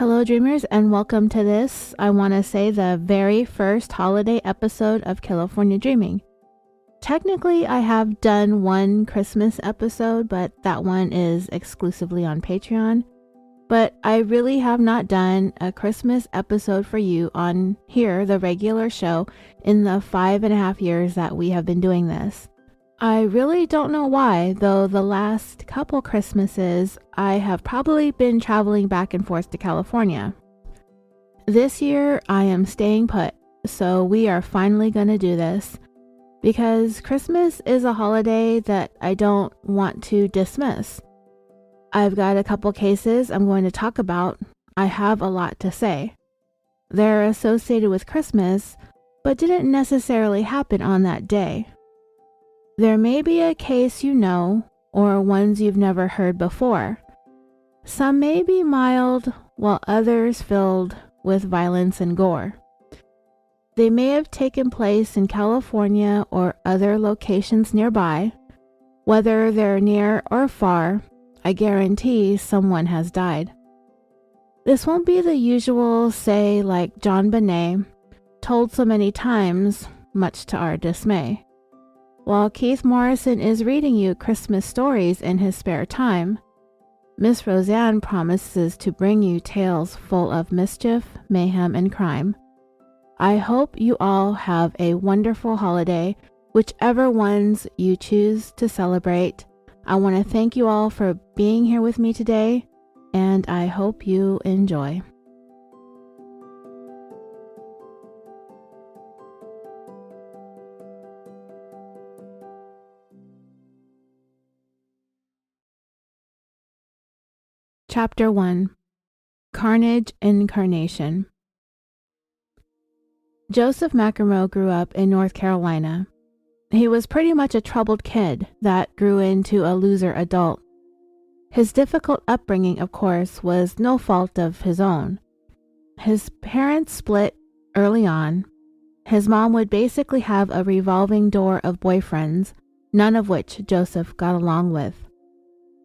Hello, dreamers, and welcome to this, I want to say, the very first holiday episode of California Dreaming. Technically, I have done one Christmas episode, but that one is exclusively on Patreon. But I really have not done a Christmas episode for you on here, the regular show, in the 5.5 years that we have been doing this. I really don't know why, though the last couple Christmases, I have probably been traveling back and forth to California. This year, I am staying put, so we are finally going to do this, because Christmas is a holiday that I don't want to dismiss. I've got a couple cases I'm going to talk about. I have a lot to say. They're associated with Christmas, but didn't necessarily happen on that day. There may be a case you know, or ones you've never heard before. Some may be mild, while others filled with violence and gore. They may have taken place in California or other locations nearby. Whether they're near or far, I guarantee someone has died. This won't be the usual, say, like John Bonet, told so many times, much to our dismay. While Keith Morrison is reading you Christmas stories in his spare time, Miss Roseanne promises to bring you tales full of mischief, mayhem, and crime. I hope you all have a wonderful holiday, whichever ones you choose to celebrate. I want to thank you all for being here with me today, and I hope you enjoy. Chapter 1. Carnage and Carnation. Joseph McEnroe grew up in North Carolina. He was pretty much a troubled kid that grew into a loser adult. His difficult upbringing, of course, was no fault of his own. His parents split early on. His mom would basically have a revolving door of boyfriends, none of which Joseph got along with.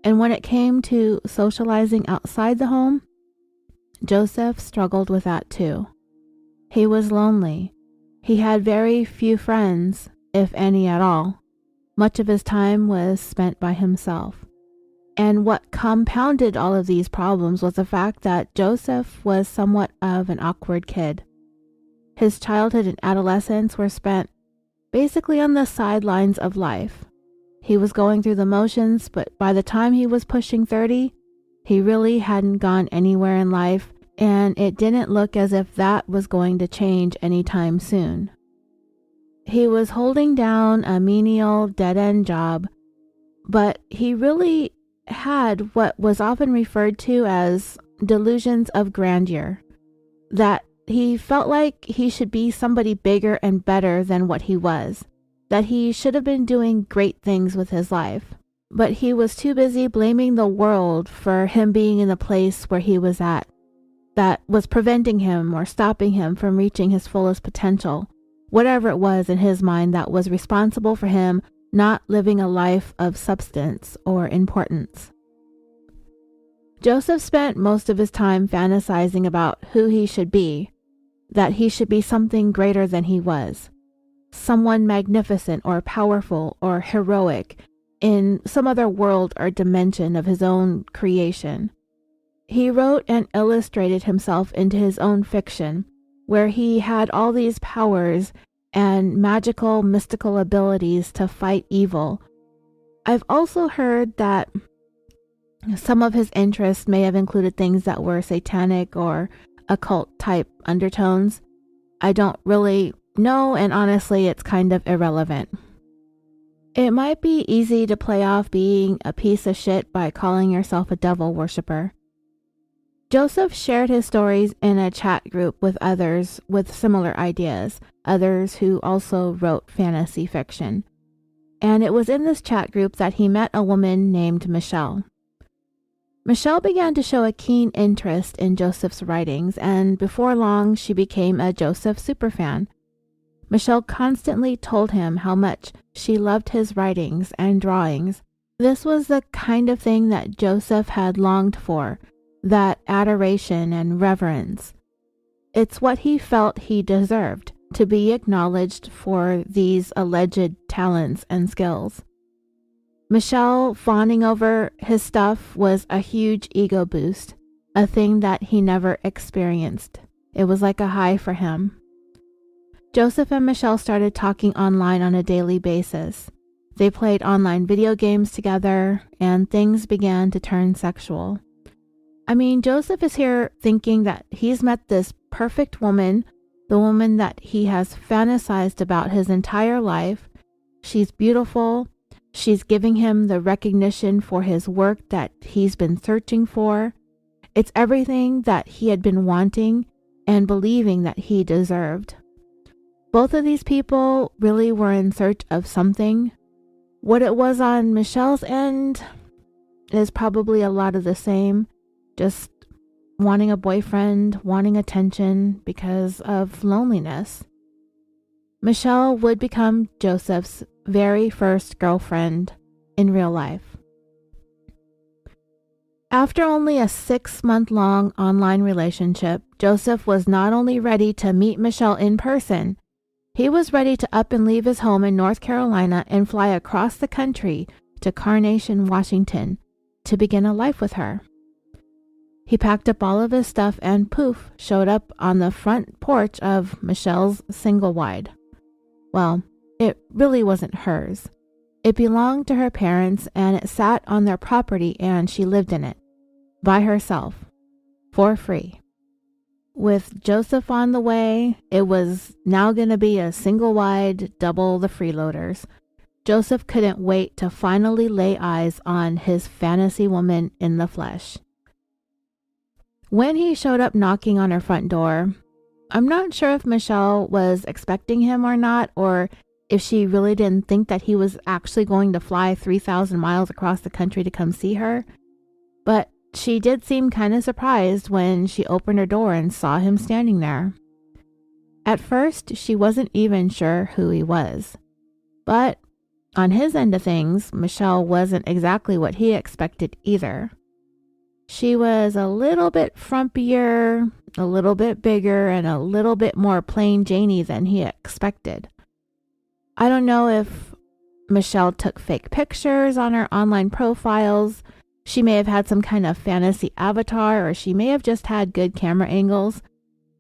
And when it came to socializing outside the home, Joseph struggled with that too. He was lonely. He had very few friends, if any at all. Much of his time was spent by himself. And what compounded all of these problems was the fact that Joseph was somewhat of an awkward kid. His childhood and adolescence were spent basically on the sidelines of life. He was going through the motions, but by the time he was pushing 30, he really hadn't gone anywhere in life, and it didn't look as if that was going to change anytime soon. He was holding down a menial, dead-end job, but he really had what was often referred to as delusions of grandeur, that he felt like he should be somebody bigger and better than what he was, that he should have been doing great things with his life, but he was too busy blaming the world for him being in the place where he was at, that was preventing him or stopping him from reaching his fullest potential, whatever it was in his mind that was responsible for him not living a life of substance or importance. Joseph spent most of his time fantasizing about who he should be, that he should be something greater than he was. Someone magnificent or powerful or heroic in some other world or dimension of his own creation. He wrote and illustrated himself into his own fiction, where he had all these powers and magical, mystical abilities to fight evil. I've also heard that some of his interests may have included things that were satanic or occult type undertones. I don't really know, and honestly, it's kind of irrelevant. It might be easy to play off being a piece of shit by calling yourself a devil worshiper. Joseph shared his stories in a chat group with others with similar ideas, others who also wrote fantasy fiction. And it was in this chat group that he met a woman named Michele. Michele began to show a keen interest in Joseph's writings, and before long she became a Joseph superfan. Michele constantly told him how much she loved his writings and drawings. This was the kind of thing that Joseph had longed for, that adoration and reverence. It's what he felt he deserved, to be acknowledged for these alleged talents and skills. Michele fawning over his stuff was a huge ego boost, a thing that he never experienced. It was like a high for him. Joseph and Michele started talking online on a daily basis. They played online video games together, and things began to turn sexual. I mean, Joseph is here thinking that he's met this perfect woman, the woman that he has fantasized about his entire life. She's beautiful. She's giving him the recognition for his work that he's been searching for. It's everything that he had been wanting and believing that he deserved. Both of these people really were in search of something. What it was on Michelle's end is probably a lot of the same. Just wanting a boyfriend, wanting attention because of loneliness. Michele would become Joseph's very first girlfriend in real life. After only a 6-month-long online relationship, Joseph was not only ready to meet Michele in person, he was ready to up and leave his home in North Carolina and fly across the country to Carnation, Washington, to begin a life with her. He packed up all of his stuff and poof, showed up on the front porch of Michelle's single wide. Well, it really wasn't hers. It belonged to her parents and it sat on their property and she lived in it, by herself, for free. With Joseph on the way, it was now going to be a single wide, double the freeloaders. Joseph couldn't wait to finally lay eyes on his fantasy woman in the flesh. When he showed up knocking on her front door, I'm not sure if Michele was expecting him or not, or if she really didn't think that he was actually going to fly 3,000 miles across the country to come see her. But she did seem kind of surprised when she opened her door and saw him standing there. At first, she wasn't even sure who he was. But on his end of things, Michele wasn't exactly what he expected either. She was a little bit frumpier, a little bit bigger, and a little bit more plain Janey than he expected. I don't know if Michele took fake pictures on her online profiles. She may have had some kind of fantasy avatar, or she may have just had good camera angles.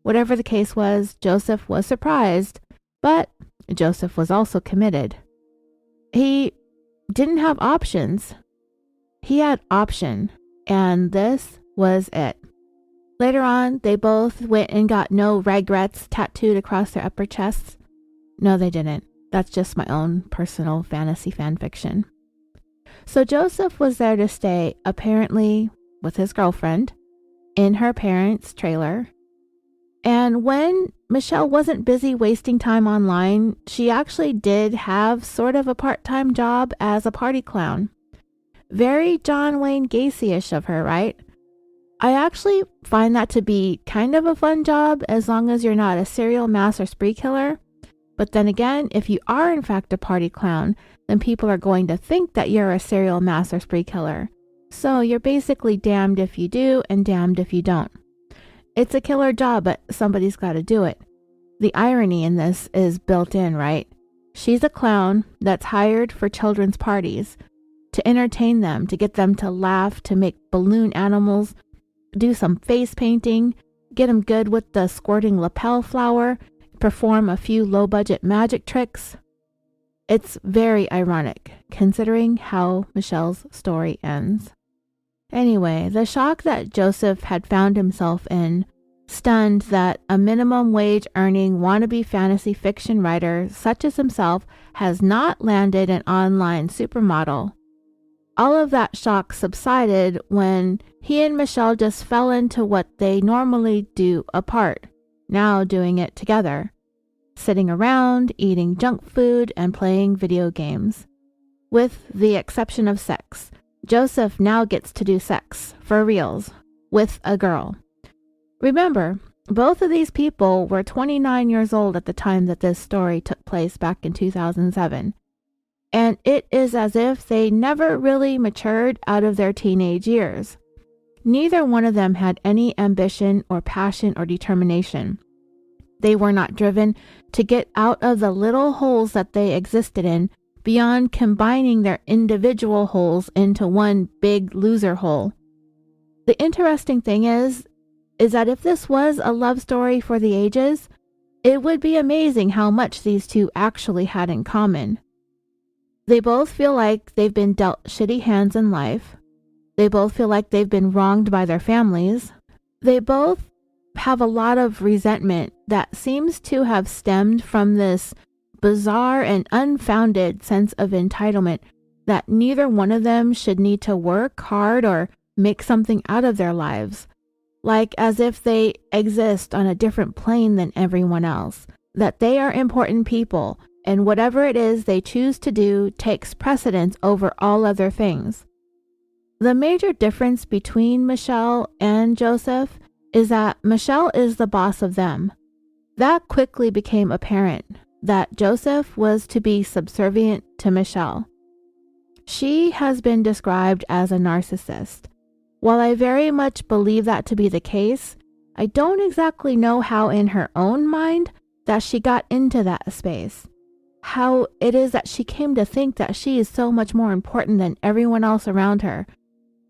Whatever the case was, Joseph was surprised, but Joseph was also committed. He didn't have options. He had option, and this was it. Later on, they both went and got no regrets tattooed across their upper chests. No, they didn't. That's just my own personal fantasy fan fiction. So Joseph was there to stay, apparently with his girlfriend, in her parents' trailer. And when Michele wasn't busy wasting time online, she actually did have sort of a part-time job as a party clown. Very John Wayne Gacy-ish of her, right? I actually find that to be kind of a fun job as long as you're not a serial mass or spree killer. But then again, if you are in fact a party clown, then people are going to think that you're a serial mass or spree killer. So you're basically damned if you do and damned if you don't. It's a killer job, but somebody's got to do it. The irony in this is built in, right? She's a clown that's hired for children's parties, to entertain them, to get them to laugh, to make balloon animals, do some face painting, get them good with the squirting lapel flower, perform a few low-budget magic tricks. It's very ironic, considering how Michelle's story ends. Anyway, the shock that Joseph had found himself in, stunned that a minimum wage earning wannabe fantasy fiction writer such as himself has not landed an online supermodel. All of that shock subsided when he and Michele just fell into what they normally do apart, now doing it together. Sitting around, eating junk food, and playing video games. With the exception of sex, Joseph now gets to do sex, for reals, with a girl. Remember, both of these people were 29 years old at the time that this story took place back in 2007. And it is as if they never really matured out of their teenage years. Neither one of them had any ambition or passion or determination. They were not driven to get out of the little holes that they existed in beyond combining their individual holes into one big loser hole. The interesting thing is that if this was a love story for the ages, it would be amazing how much these two actually had in common. They both feel like they've been dealt shitty hands in life. They both feel like they've been wronged by their families. They both have a lot of resentment that seems to have stemmed from this bizarre and unfounded sense of entitlement that neither one of them should need to work hard or make something out of their lives, like as if they exist on a different plane than everyone else, that they are important people and whatever it is they choose to do takes precedence over all other things. The major difference between Michele and Joseph is that Michele is the boss of them. That quickly became apparent, that Joseph was to be subservient to Michele. She has been described as a narcissist. While I very much believe that to be the case, I don't exactly know how in her own mind that she got into that space. How it is that she came to think that she is so much more important than everyone else around her.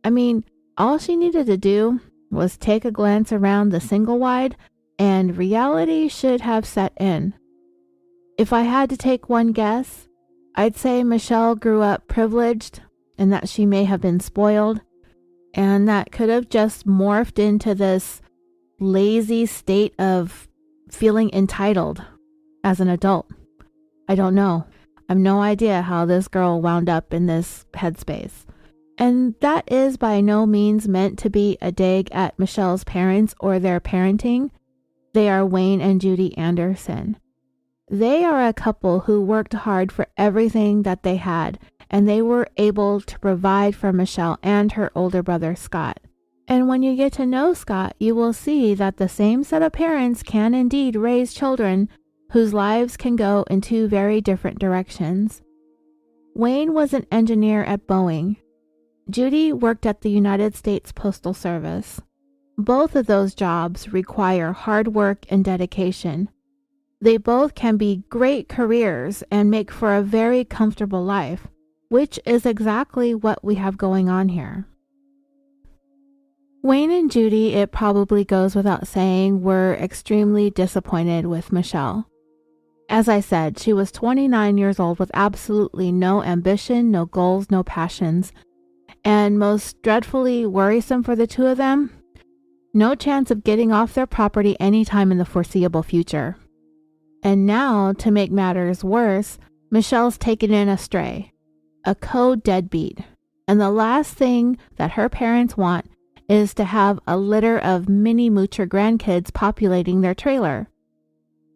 I mean, all she needed to do was take a glance around the single wide and reality should have set in. If I had to take one guess, I'd say Michele grew up privileged and that she may have been spoiled, and that could have just morphed into this lazy state of feeling entitled as an adult. I don't know. I have no idea how this girl wound up in this headspace. And that is by no means meant to be a dig at Michele's parents or their parenting. They are Wayne and Judy Anderson. They are a couple who worked hard for everything that they had, and they were able to provide for Michele and her older brother Scott. And when you get to know Scott, you will see that the same set of parents can indeed raise children whose lives can go in two very different directions. Wayne was an engineer at Boeing. Judy worked at the United States Postal Service. Both of those jobs require hard work and dedication. They both can be great careers and make for a very comfortable life, which is exactly what we have going on here. Wayne and Judy, it probably goes without saying, were extremely disappointed with Michele. As I said, she was 29 years old with absolutely no ambition, no goals, no passions. And most dreadfully worrisome for the two of them, no chance of getting off their property anytime in the foreseeable future. And now, to make matters worse, Michele's taken in a stray, a co-deadbeat. And the last thing that her parents want is to have a litter of mini moocher grandkids populating their trailer.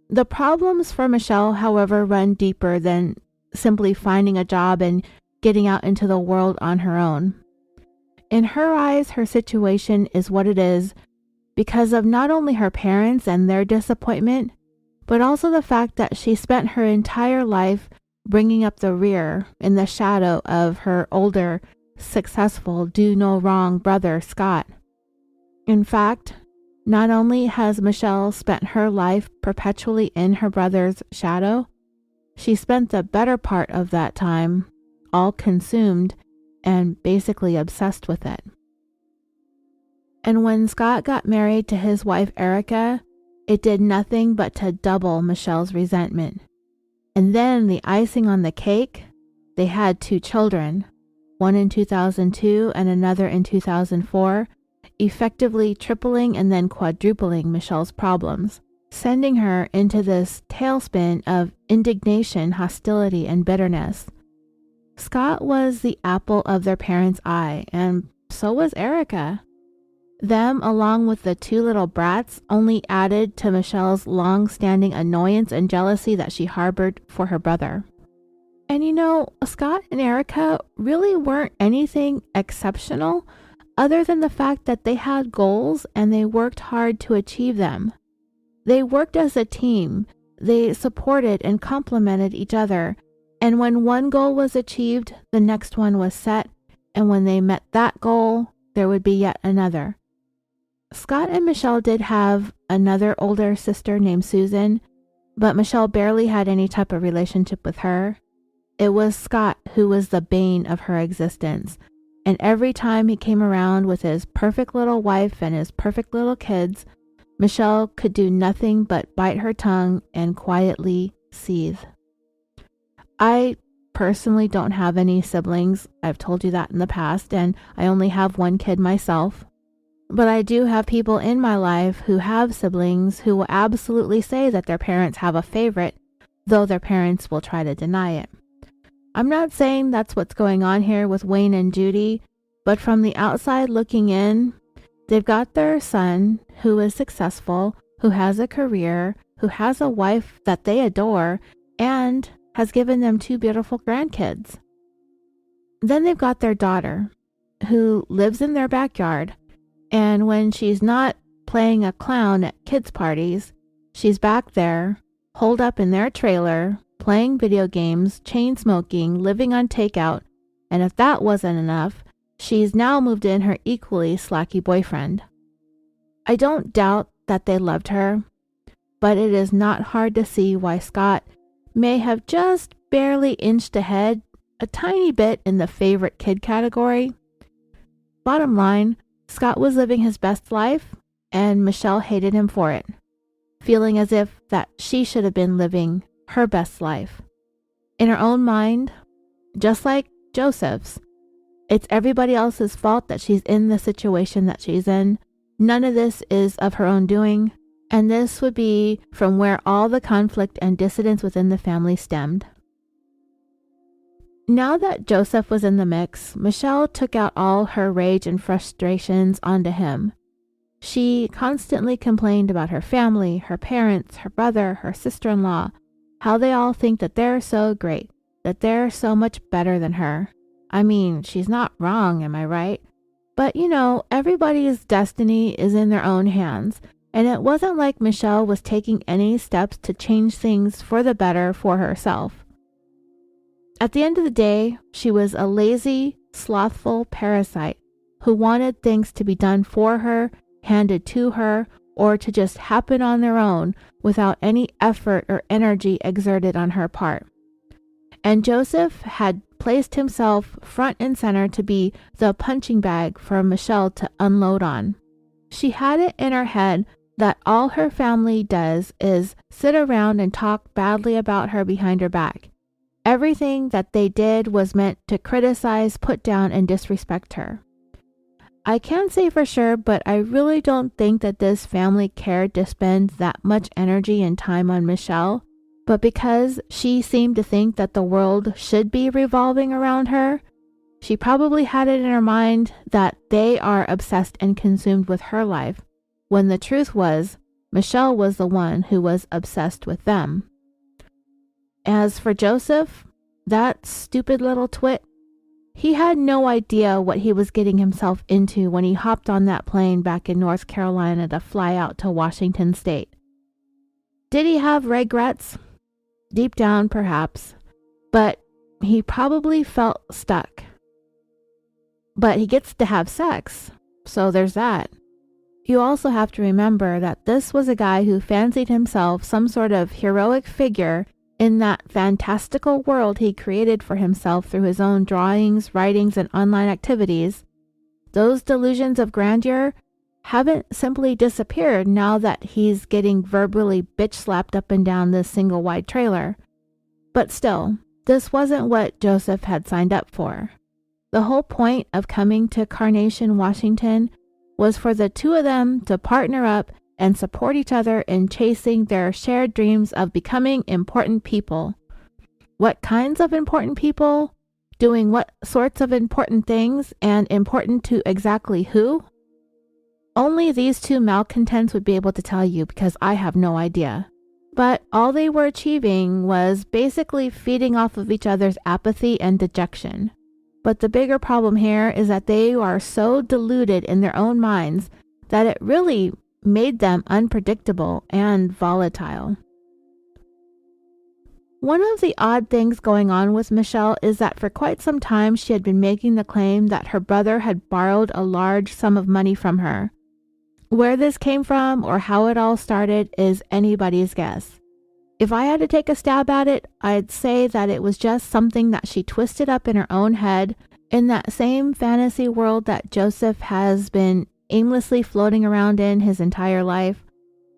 The problems for Michele, however, run deeper than simply finding a job and getting out into the world on her own. In her eyes, her situation is what it is because of not only her parents and their disappointment, but also the fact that she spent her entire life bringing up the rear in the shadow of her older, successful, do-no-wrong brother, Scott. In fact, not only has Michele spent her life perpetually in her brother's shadow, she spent the better part of that time all consumed and basically obsessed with it. And when Scott got married to his wife Erica, it did nothing but to double Michele's resentment. And then the icing on the cake, they had 2 children, one in 2002 and another in 2004, effectively tripling and then quadrupling Michele's problems, sending her into this tailspin of indignation, hostility, and bitterness. Scott was the apple of their parents' eye, and so was Erica. Them, along with the 2 little brats, only added to Michele's long-standing annoyance and jealousy that she harbored for her brother. And you know, Scott and Erica really weren't anything exceptional other than the fact that they had goals and they worked hard to achieve them. They worked as a team. They supported and complemented each other. And when one goal was achieved, the next one was set. And when they met that goal, there would be yet another. Scott and Michele did have another older sister named Susan, but Michele barely had any type of relationship with her. It was Scott who was the bane of her existence, and every time he came around with his perfect little wife and his perfect little kids, Michele could do nothing but bite her tongue and quietly seethe. I personally don't have any siblings. I've told you that in the past, and I only have one kid myself. But I do have people in my life who have siblings who will absolutely say that their parents have a favorite, though their parents will try to deny it. I'm not saying that's what's going on here with Wayne and Judy, but from the outside looking in, they've got their son who is successful, who has a career, who has a wife that they adore, and has given them 2 beautiful grandkids. Then they've got their daughter, who lives in their backyard, and when she's not playing a clown at kids' parties, she's back there, holed up in their trailer, playing video games, chain smoking, living on takeout, and if that wasn't enough, she's now moved in her equally slacky boyfriend. I don't doubt that they loved her, but it is not hard to see why Scott may have just barely inched ahead a tiny bit in the favorite kid category. Bottom line, Scott was living his best life, and Michele hated him for it, feeling as if that she should have been living her best life. In her own mind, just like Joseph's, it's everybody else's fault that she's in the situation that she's in. None of this is of her own doing, and this would be from where all the conflict and dissidence within the family stemmed. Now that Joseph was in the mix, Michele took out all her rage and frustrations onto him. She constantly complained about her family, her parents, her brother, her sister-in-law, how they all think that they're so great, that they're so much better than her. I mean, she's not wrong, am I right? But everybody's destiny is in their own hands, and it wasn't like Michele was taking any steps to change things for the better for herself. At the end of the day, she was a lazy, slothful parasite who wanted things to be done for her, handed to her, or to just happen on their own without any effort or energy exerted on her part. And Joseph had placed himself front and center to be the punching bag for Michele to unload on. She had it in her head that all her family does is sit around and talk badly about her behind her back. Everything that they did was meant to criticize, put down, and disrespect her. I can't say for sure, but I really don't think that this family cared to spend that much energy and time on Michele. But because she seemed to think that the world should be revolving around her, she probably had it in her mind that they are obsessed and consumed with her life, when the truth was, Michele was the one who was obsessed with them. As for Joseph, that stupid little twit, he had no idea what he was getting himself into when he hopped on that plane back in North Carolina to fly out to Washington State. Did he have regrets? Deep down, perhaps, but he probably felt stuck. But he gets to have sex, so there's that. You also have to remember that this was a guy who fancied himself some sort of heroic figure in that fantastical world he created for himself through his own drawings, writings, and online activities. Those delusions of grandeur haven't simply disappeared now that he's getting verbally bitch-slapped up and down this single-wide trailer. But still, this wasn't what Joseph had signed up for. The whole point of coming to Carnation, Washington, was for the two of them to partner up and support each other in chasing their shared dreams of becoming important people. What kinds of important people? Doing what sorts of important things, and important to exactly who? Only these two malcontents would be able to tell you, because I have no idea. But all they were achieving was basically feeding off of each other's apathy and dejection. But the bigger problem here is that they are so deluded in their own minds that it really made them unpredictable and volatile. One of the odd things going on with Michele is that for quite some time she had been making the claim that her brother had borrowed a large sum of money from her. Where this came from or how it all started is anybody's guess. If I had to take a stab at it, I'd say that it was just something that she twisted up in her own head in that same fantasy world that Joseph has been aimlessly floating around in his entire life.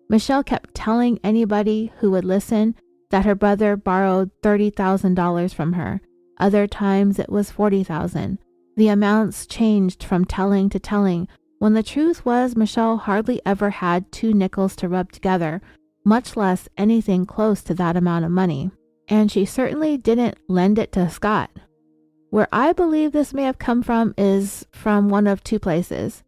Michele kept telling anybody who would listen that her brother borrowed $30,000 from her. Other times it was $40,000. The amounts changed from telling to telling, when the truth was Michele hardly ever had 2 nickels to rub together, much less anything close to that amount of money. And she certainly didn't lend it to Scott. Where I believe this may have come from is from one of 2 places.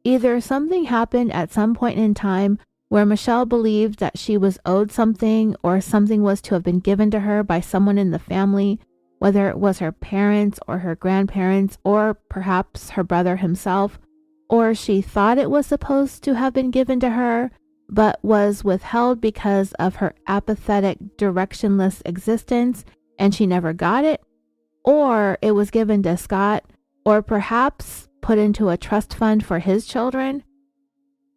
Either something happened at some point in time where Michele believed that she was owed something, or something was to have been given to her by someone in the family, whether it was her parents or her grandparents or perhaps her brother himself, or she thought it was supposed to have been given to her but was withheld because of her apathetic, directionless existence and she never got it, or it was given to Scott, or perhaps put into a trust fund for his children.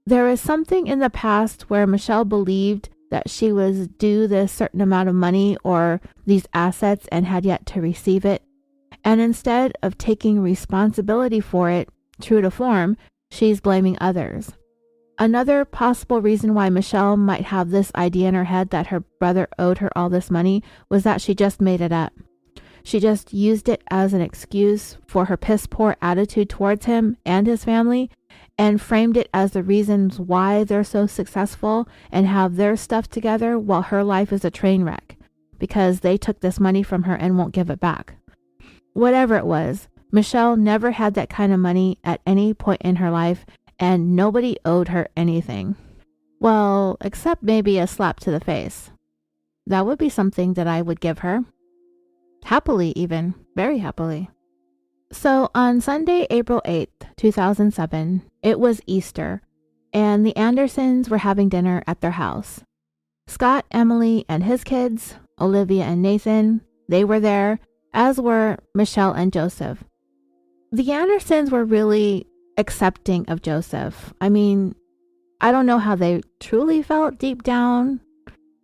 There is something in the past where Michele believed that she was due this certain amount of money or these assets and had yet to receive it. And instead of taking responsibility for it, true to form, she's blaming others. Another possible reason why Michele might have this idea in her head that her brother owed her all this money was that she just made it up. She just used it as an excuse for her piss-poor attitude towards him and his family, and framed it as the reasons why they're so successful and have their stuff together while her life is a train wreck, because they took this money from her and won't give it back. Whatever it was, Michele never had that kind of money at any point in her life, and nobody owed her anything. Well, except maybe a slap to the face. That would be something that I would give her. Happily even, very happily. So on Sunday, April 8th, 2007, it was Easter, and the Andersons were having dinner at their house. Scott, Emily, and his kids, Olivia and Nathan, they were there, as were Michele and Joseph. The Andersons were really accepting of Joseph. I mean, I don't know how they truly felt deep down,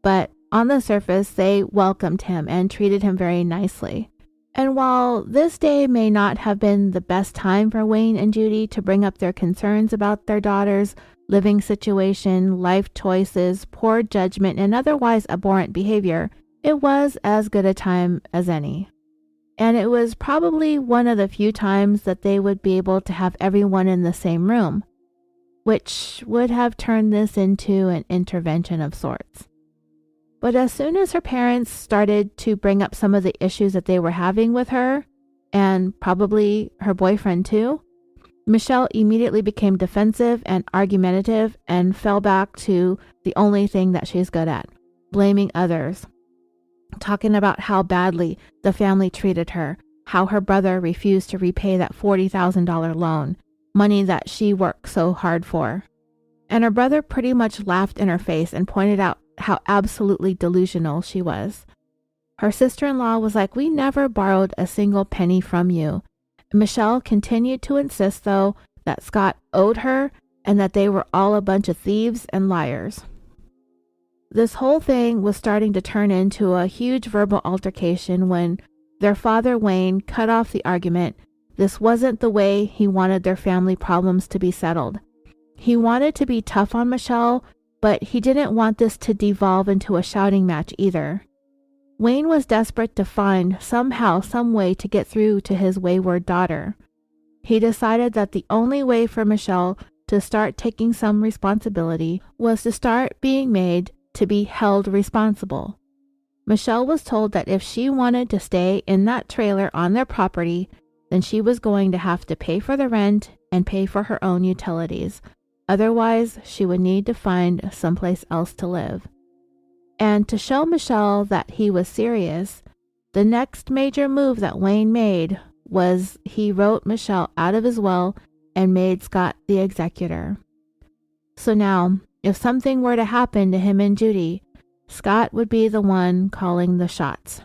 but on the surface, they welcomed him and treated him very nicely. And while this day may not have been the best time for Wayne and Judy to bring up their concerns about their daughter's living situation, life choices, poor judgment, and otherwise abhorrent behavior, it was as good a time as any. And it was probably one of the few times that they would be able to have everyone in the same room, which would have turned this into an intervention of sorts. But as soon as her parents started to bring up some of the issues that they were having with her, and probably her boyfriend too, Michele immediately became defensive and argumentative and fell back to the only thing that she's good at, blaming others. Talking about how badly the family treated her, how her brother refused to repay that $40,000 loan, money that she worked so hard for. And her brother pretty much laughed in her face and pointed out how absolutely delusional she was. Her sister-in-law was like, "We never borrowed a single penny from you." Michele continued to insist, though, that Scott owed her and that they were all a bunch of thieves and liars. This whole thing was starting to turn into a huge verbal altercation when their father, Wayne, cut off the argument. This wasn't the way he wanted their family problems to be settled. He wanted to be tough on Michele, but he didn't want this to devolve into a shouting match either. Wayne was desperate to find somehow, some way to get through to his wayward daughter. He decided that the only way for Michele to start taking some responsibility was to start being made to be held responsible. Michele was told that if she wanted to stay in that trailer on their property, then she was going to have to pay for the rent and pay for her own utilities. Otherwise, she would need to find someplace else to live. And to show Michele that he was serious, the next major move that Wayne made was he wrote Michele out of his will and made Scott the executor. So now, if something were to happen to him and Judy, Scott would be the one calling the shots.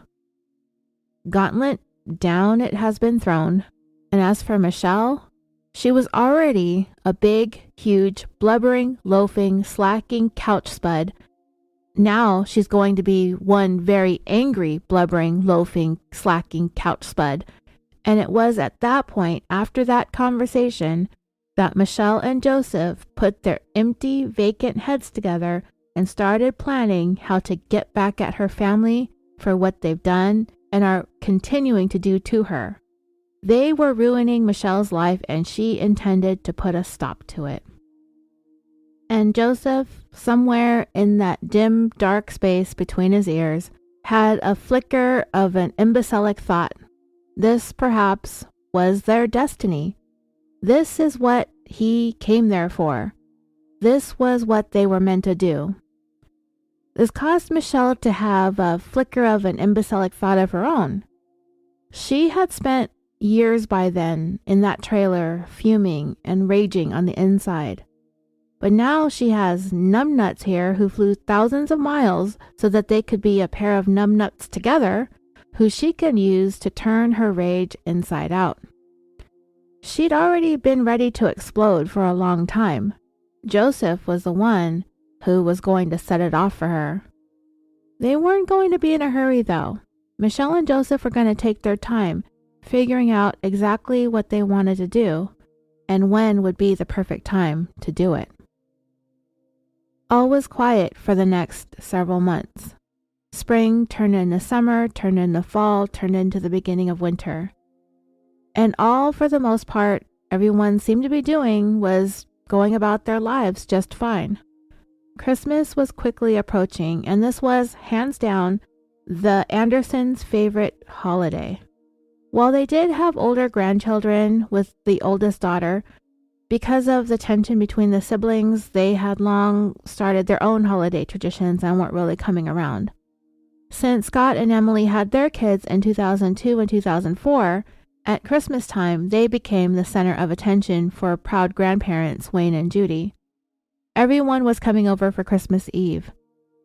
Gauntlet down it has been thrown, and as for Michele, she was already a big, huge, blubbering, loafing, slacking couch spud. Now she's going to be one very angry, blubbering, loafing, slacking couch spud. And it was at that point, after that conversation, that Michele and Joseph put their empty, vacant heads together and started planning how to get back at her family for what they've done and are continuing to do to her. They were ruining Michele's life, and she intended to put a stop to it. And Joseph, somewhere in that dim, dark space between his ears, had a flicker of an imbecilic thought. This, perhaps, was their destiny. This is what he came there for. This was what they were meant to do. This caused Michele to have a flicker of an imbecilic thought of her own. She had spent years by then in that trailer, fuming and raging on the inside. But now she has numbnuts here who flew thousands of miles so that they could be a pair of numbnuts together, who she can use to turn her rage inside out. She'd already been ready to explode for a long time. Joseph was the one who was going to set it off for her. They weren't going to be in a hurry, though. Michele and Joseph were going to take their time, figuring out exactly what they wanted to do, and when would be the perfect time to do it. All was quiet for the next several months. Spring turned into summer, turned into fall, turned into the beginning of winter. And all, for the most part, everyone seemed to be doing was going about their lives just fine. Christmas was quickly approaching, and this was, hands down, the Andersons' favorite holiday. While they did have older grandchildren with the oldest daughter, because of the tension between the siblings, they had long started their own holiday traditions and weren't really coming around. Since Scott and Emily had their kids in 2002 and 2004, at Christmas time, they became the center of attention for proud grandparents Wayne and Judy. Everyone was coming over for Christmas Eve,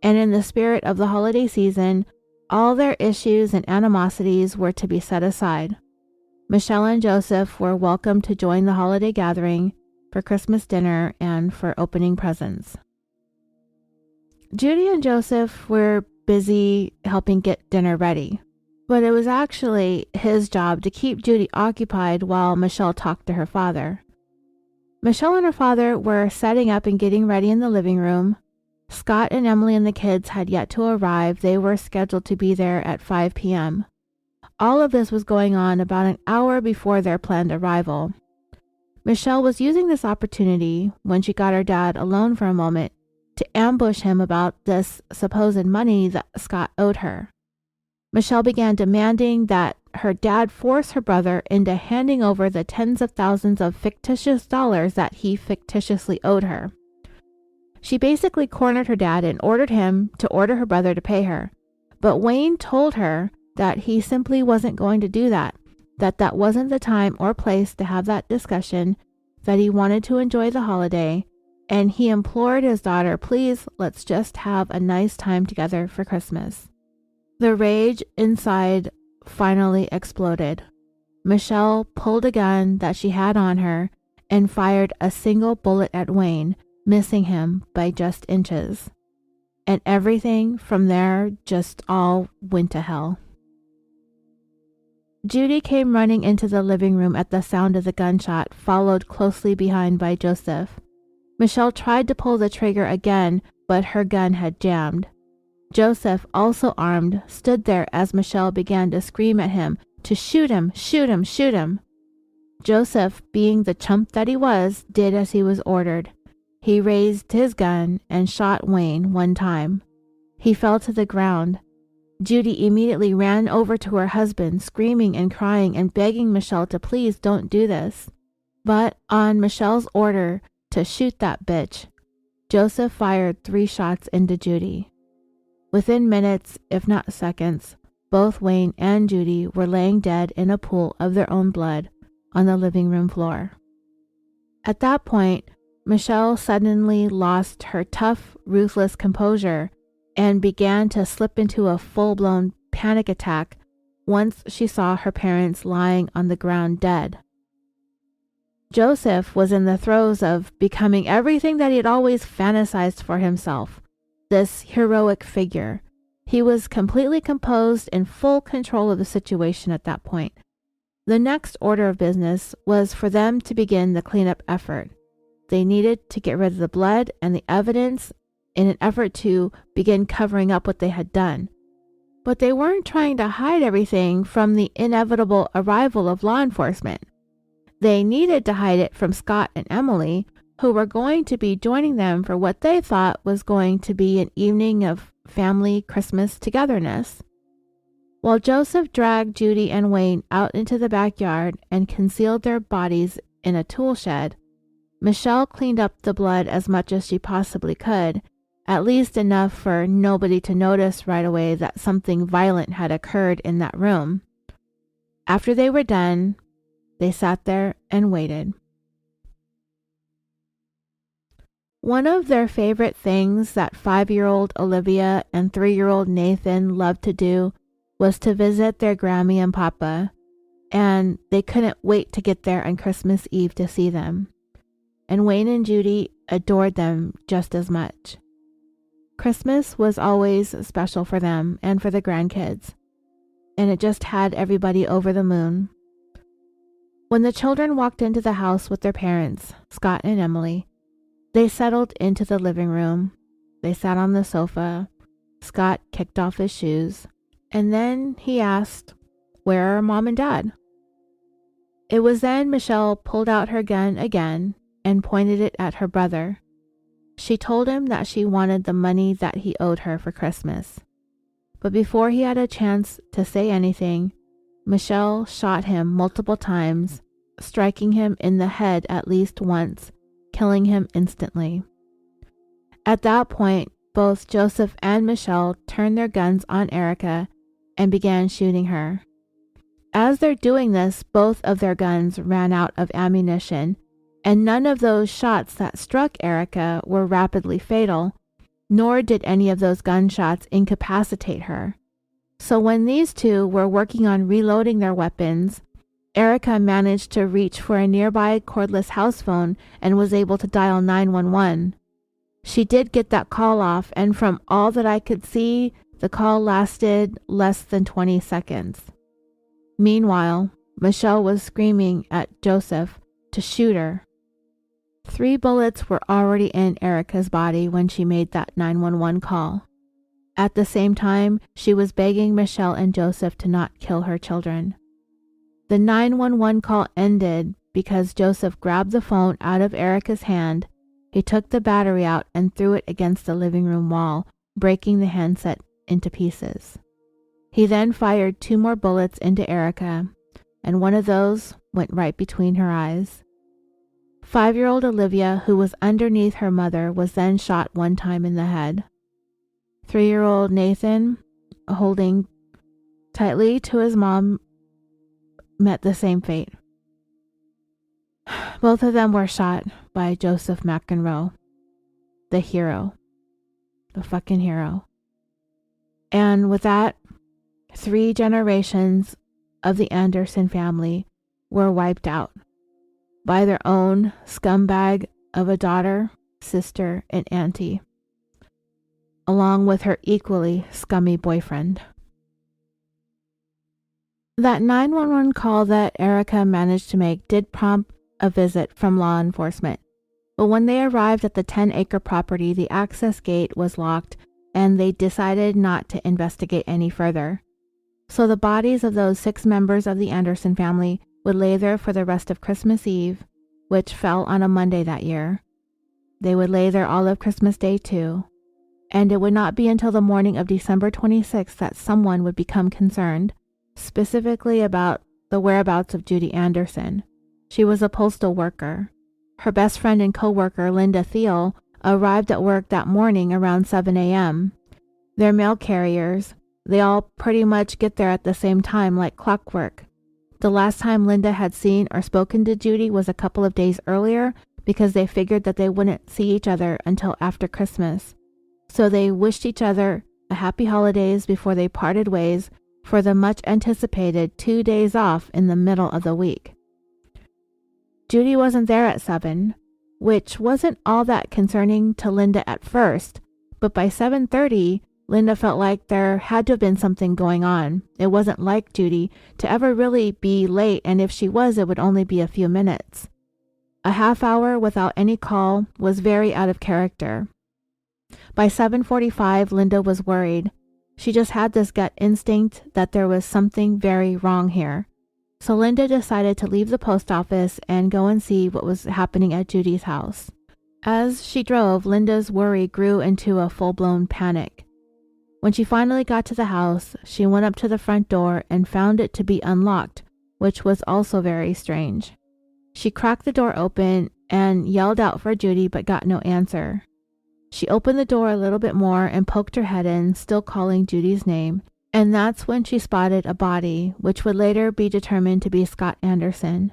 and in the spirit of the holiday season, all their issues and animosities were to be set aside. Michele and Joseph were welcome to join the holiday gathering for Christmas dinner and for opening presents. Judy and Joseph were busy helping get dinner ready, but it was actually his job to keep Judy occupied while Michele talked to her father. Michele and her father were setting up and getting ready in the living room. Scott and Emily and the kids had yet to arrive. They were scheduled to be there at 5 p.m. All of this was going on about an hour before their planned arrival. Michele was using this opportunity, when she got her dad alone for a moment, to ambush him about this supposed money that Scott owed her. Michele began demanding that her dad force her brother into handing over the tens of thousands of fictitious dollars that he fictitiously owed her. She basically cornered her dad and ordered him to order her brother to pay her. But Wayne told her that he simply wasn't going to do that, that wasn't the time or place to have that discussion, that he wanted to enjoy the holiday, and he implored his daughter, please, let's just have a nice time together for Christmas. The rage inside finally exploded. Michele pulled a gun that she had on her and fired a single bullet at Wayne, missing him by just inches. And everything from there just all went to hell. Judy came running into the living room at the sound of the gunshot, followed closely behind by Joseph. Michele tried to pull the trigger again, but her gun had jammed. Joseph, also armed, stood there as Michele began to scream at him to shoot him, shoot him, shoot him. Joseph, being the chump that he was, did as he was ordered. He raised his gun and shot Wayne one time. He fell to the ground. Judy immediately ran over to her husband, screaming and crying and begging Michele to please don't do this. But on Michele's order to shoot that bitch, Joseph fired 3 shots into Judy. Within minutes, if not seconds, both Wayne and Judy were laying dead in a pool of their own blood on the living room floor. At that point, Michele suddenly lost her tough, ruthless composure and began to slip into a full-blown panic attack once she saw her parents lying on the ground dead. Joseph was in the throes of becoming everything that he had always fantasized for himself, this heroic figure. He was completely composed and full control of the situation at that point. The next order of business was for them to begin the cleanup effort. They needed to get rid of the blood and the evidence in an effort to begin covering up what they had done. But they weren't trying to hide everything from the inevitable arrival of law enforcement. They needed to hide it from Scott and Emily, who were going to be joining them for what they thought was going to be an evening of family Christmas togetherness. While Joseph dragged Judy and Wayne out into the backyard and concealed their bodies in a tool shed, Michele cleaned up the blood as much as she possibly could, at least enough for nobody to notice right away that something violent had occurred in that room. After they were done, they sat there and waited. One of their favorite things that 5-year-old Olivia and 3-year-old Nathan loved to do was to visit their Grammy and Papa, and they couldn't wait to get there on Christmas Eve to see them. And Wayne and Judy adored them just as much. Christmas was always special for them and for the grandkids, and it just had everybody over the moon. When the children walked into the house with their parents, Scott and Emily, they settled into the living room. They sat on the sofa. Scott kicked off his shoes, and then he asked, "Where are Mom and Dad?" It was then Michele pulled out her gun again and pointed it at her brother. She told him that she wanted the money that he owed her for Christmas. But before he had a chance to say anything, Michele shot him multiple times, striking him in the head at least once, killing him instantly. At that point, both Joseph and Michele turned their guns on Erica and began shooting her. As they're doing this, both of their guns ran out of ammunition, and none of those shots that struck Erica were rapidly fatal, nor did any of those gunshots incapacitate her. So when these two were working on reloading their weapons, Erica managed to reach for a nearby cordless house phone and was able to dial 911. She did get that call off, and from all that I could see, the call lasted less than 20 seconds. Meanwhile, Michele was screaming at Joseph to shoot her. 3 bullets were already in Erica's body when she made that 911 call. At the same time, she was begging Michele and Joseph to not kill her children. The 911 call ended because Joseph grabbed the phone out of Erica's hand. He took the battery out and threw it against the living room wall, breaking the handset into pieces. He then fired 2 more bullets into Erica, and one of those went right between her eyes. 5-year-old Olivia, who was underneath her mother, was then shot 1 time in the head. 3-year-old Nathan, holding tightly to his mom, met the same fate. Both of them were shot by Joseph McEnroe, the hero, the fucking hero. And with that, 3 generations of the Anderson family were wiped out by their own scumbag of a daughter, sister, and auntie, along with her equally scummy boyfriend. That 911 call that Erica managed to make did prompt a visit from law enforcement, but when they arrived at the 10-acre property, the access gate was locked and they decided not to investigate any further. So the bodies of those 6 members of the Anderson family would lay there for the rest of Christmas Eve, which fell on a Monday that year. They would lay there all of Christmas Day too, and it would not be until the morning of December 26th that someone would become concerned, specifically about the whereabouts of Judy Anderson. She was a postal worker. Her best friend and co-worker, Linda Thiel, arrived at work that morning around 7 a.m. They're mail carriers. They all pretty much get there at the same time like clockwork. The last time Linda had seen or spoken to Judy was a couple of days earlier because they figured that they wouldn't see each other until after Christmas. So they wished each other a happy holidays before they parted ways for the much anticipated 2 days off in the middle of the week. Judy wasn't there at 7, which wasn't all that concerning to Linda at first, but by 7:30, Linda felt like there had to have been something going on. It wasn't like Judy to ever really be late, and if she was, it would only be a few minutes. A half hour without any call was very out of character. By 7:45, Linda was worried. She just had this gut instinct that there was something very wrong here. So Linda decided to leave the post office and go and see what was happening at Judy's house. As she drove, Linda's worry grew into a full-blown panic. When she finally got to the house, she went up to the front door and found it to be unlocked, which was also very strange. She cracked the door open and yelled out for Judy but got no answer. She opened the door a little bit more and poked her head in, still calling Judy's name, and that's when she spotted a body, which would later be determined to be Scott Anderson.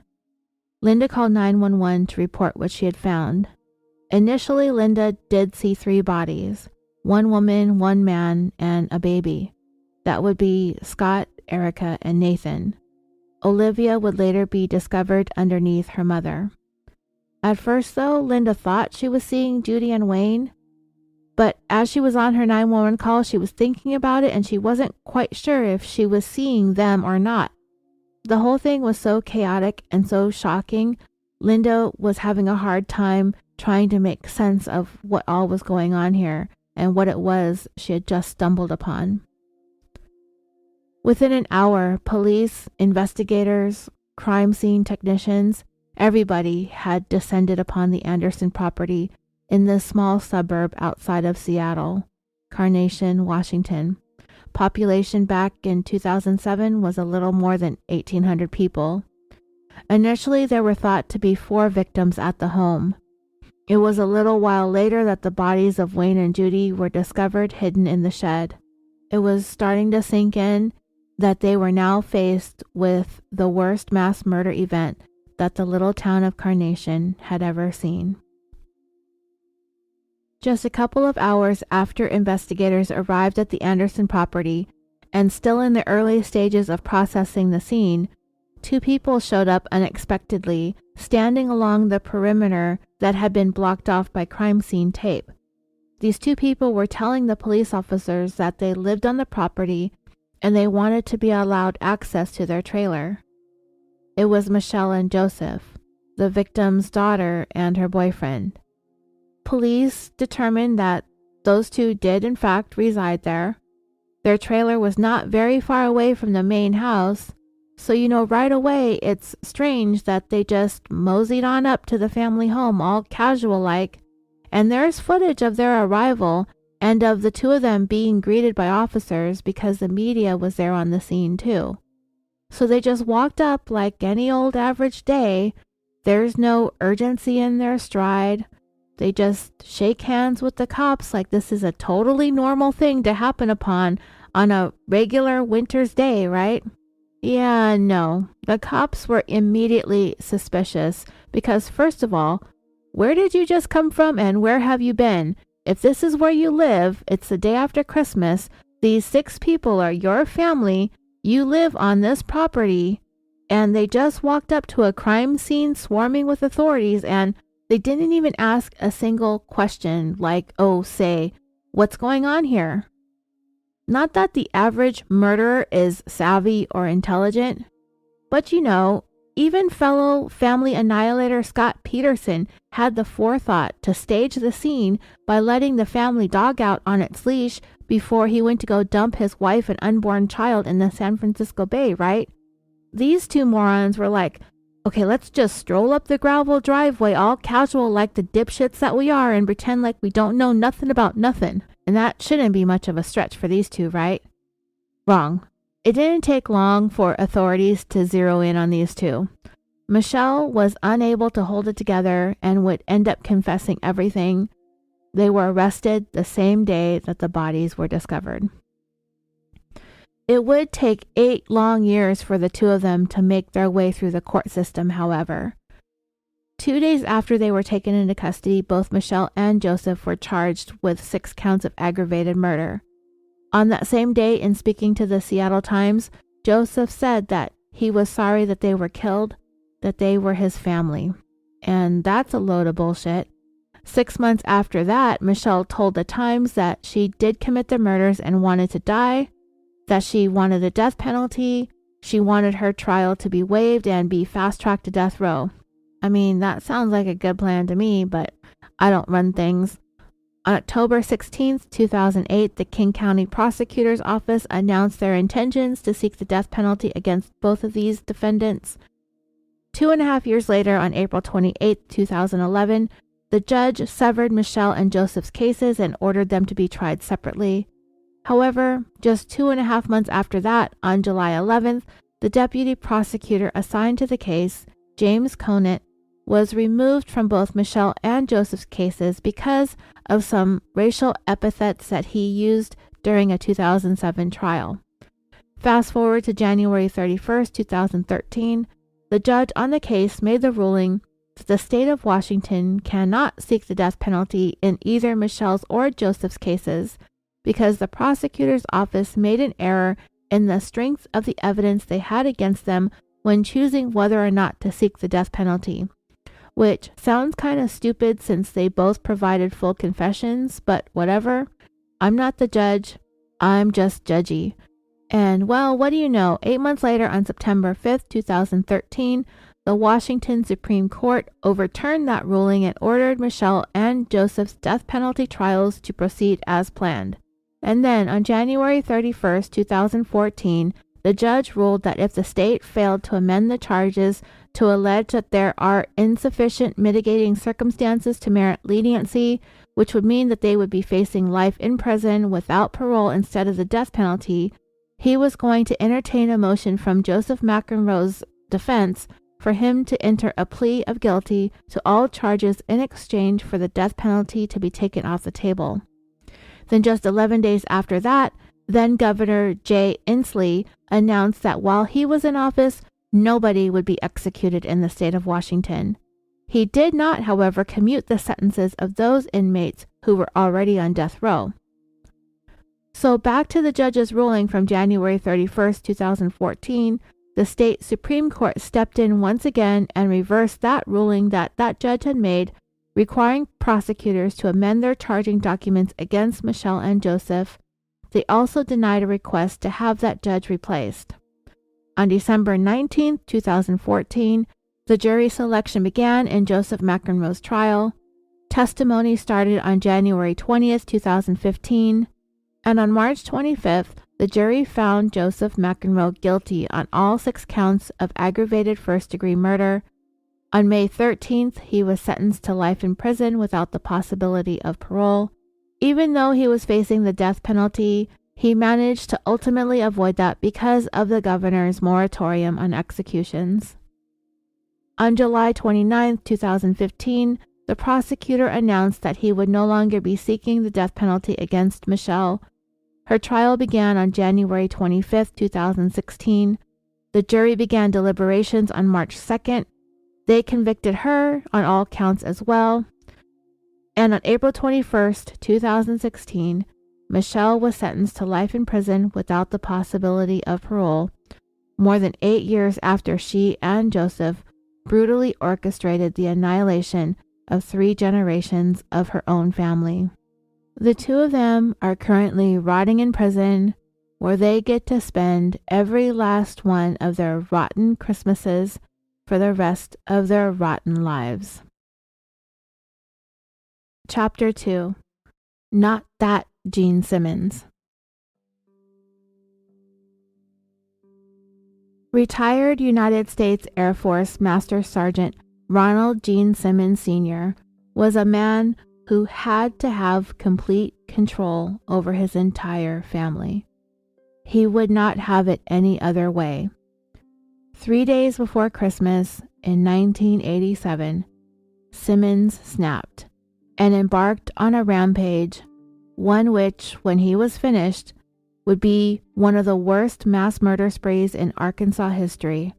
Linda called 911 to report what she had found. Initially, Linda did see 3 bodies, 1 woman, 1 man, and a baby. That would be Scott, Erica, and Nathan. Olivia would later be discovered underneath her mother. At first, though, Linda thought she was seeing Judy and Wayne, but as she was on her 911 call, she was thinking about it and she wasn't quite sure if she was seeing them or not. The whole thing was so chaotic and so shocking, Linda was having a hard time trying to make sense of what all was going on here and what it was she had just stumbled upon. Within an hour, police, investigators, crime scene technicians, everybody had descended upon the Anderson property in this small suburb outside of Seattle, Carnation, Washington. Population back in 2007 was a little more than 1,800 people. Initially, there were thought to be 4 victims at the home. It was a little while later that the bodies of Wayne and Judy were discovered hidden in the shed. It was starting to sink in that they were now faced with the worst mass murder event that the little town of Carnation had ever seen. Just a couple of hours after investigators arrived at the Anderson property, and still in the early stages of processing the scene, 2 people showed up unexpectedly, standing along the perimeter that had been blocked off by crime scene tape. These 2 people were telling the police officers that they lived on the property and they wanted to be allowed access to their trailer. It was Michele and Joseph, the victim's daughter and her boyfriend. Police determined that those 2 did in fact reside there. Their trailer was not very far away from the main house, so right away it's strange that they just moseyed on up to the family home all casual-like, and there's footage of their arrival and of the 2 of them being greeted by officers because the media was there on the scene too. So they just walked up like any old average day. There's no urgency in their stride. They just shake hands with the cops like this is a totally normal thing to happen upon on a regular winter's day, right? Yeah, no. The cops were immediately suspicious because, first of all, where did you just come from and where have you been? If this is where you live, it's the day after Christmas, these 6 people are your family, you live on this property, and they just walked up to a crime scene swarming with authorities and they didn't even ask a single question like, say, what's going on here? Not that the average murderer is savvy or intelligent, but even fellow family annihilator Scott Peterson had the forethought to stage the scene by letting the family dog out on its leash before he went to go dump his wife and unborn child in the San Francisco Bay, right? These 2 morons were like, okay, let's just stroll up the gravel driveway all casual like the dipshits that we are and pretend like we don't know nothing about nothing. And that shouldn't be much of a stretch for these 2, right? Wrong. It didn't take long for authorities to zero in on these 2. Michele was unable to hold it together and would end up confessing everything. They were arrested the same day that the bodies were discovered. It would take 8 long years for the 2 of them to make their way through the court system, however. 2 days after they were taken into custody, both Michele and Joseph were charged with 6 counts of aggravated murder. On that same day, in speaking to the Seattle Times, Joseph said that he was sorry that they were killed, that they were his family. And that's a load of bullshit. 6 months after that, Michele told the Times that she did commit the murders and wanted to die, that she wanted the death penalty, she wanted her trial to be waived and be fast-tracked to death row. I mean, that sounds like a good plan to me, but I don't run things. On October 16, 2008, the King County Prosecutor's Office announced their intentions to seek the death penalty against both of these defendants. 2.5 years later, on April 28, 2011, the judge severed Michele and Joseph's cases and ordered them to be tried separately. However, just 2.5 months after that, on July 11th, the deputy prosecutor assigned to the case, James Conant, was removed from both Michele and Joseph's cases because of some racial epithets that he used during a 2007 trial. Fast forward to January 31st, 2013, the judge on the case made the ruling that the state of Washington cannot seek the death penalty in either Michele's or Joseph's cases because the prosecutor's office made an error in the strength of the evidence they had against them when choosing whether or not to seek the death penalty. Which sounds kind of stupid since they both provided full confessions, but whatever. I'm not the judge. I'm just judgy. And well, what do you know? 8 months later, on September 5th, 2013, the Washington Supreme Court overturned that ruling and ordered Michele and Joseph's death penalty trials to proceed as planned. And then on January 31st, 2014, the judge ruled that if the state failed to amend the charges to allege that there are insufficient mitigating circumstances to merit leniency, which would mean that they would be facing life in prison without parole instead of the death penalty, he was going to entertain a motion from Joseph McEnroe's defense for him to enter a plea of guilty to all charges in exchange for the death penalty to be taken off the table. Then just 11 days after that, then Governor Jay Inslee announced that while he was in office, nobody would be executed in the state of Washington. He did not, however, commute the sentences of those inmates who were already on death row. So back to the judge's ruling from January 31st, 2014, the state Supreme Court stepped in once again and reversed that ruling that judge had made, requiring prosecutors to amend their charging documents against Michele and Joseph. They also denied a request to have that judge replaced. On December 19, 2014, the jury selection began in Joseph McEnroe's trial. Testimony started on January 20, 2015, and on March 25th, the jury found Joseph McEnroe guilty on all 6 counts of aggravated first-degree murder. On May 13th, he was sentenced to life in prison without the possibility of parole. Even though he was facing the death penalty, he managed to ultimately avoid that because of the governor's moratorium on executions. On July 29, 2015, the prosecutor announced that he would no longer be seeking the death penalty against Michele. Her trial began on January 25, 2016. The jury began deliberations on March 2nd. They convicted her on all counts as well. And on April 21st, 2016, Michele was sentenced to life in prison without the possibility of parole, more than 8 years after she and Joseph brutally orchestrated the annihilation of 3 generations of her own family. The 2 of them are currently rotting in prison, where they get to spend every last one of their rotten Christmases for the rest of their rotten lives. Chapter 2. Not That Gene Simmons. Retired United States Air Force Master Sergeant Ronald Gene Simmons Sr. was a man who had to have complete control over his entire family. He would not have it any other way. 3 days before Christmas in 1987, Simmons snapped and embarked on a rampage, one which, when he was finished, would be one of the worst mass murder sprees in Arkansas history,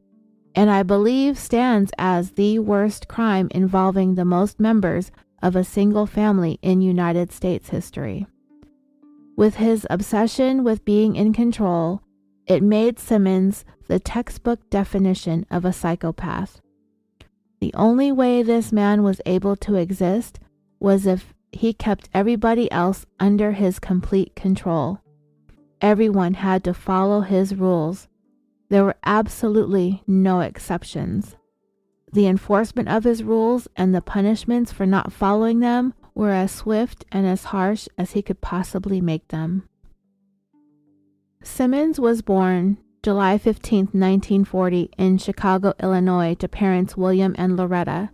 and I believe stands as the worst crime involving the most members of a single family in United States history. With his obsession with being in control, it made Simmons the textbook definition of a psychopath. The only way this man was able to exist was if he kept everybody else under his complete control. Everyone had to follow his rules. There were absolutely no exceptions. The enforcement of his rules and the punishments for not following them were as swift and as harsh as he could possibly make them. Simmons was born July 15, 1940, in Chicago, Illinois, to parents William and Loretta.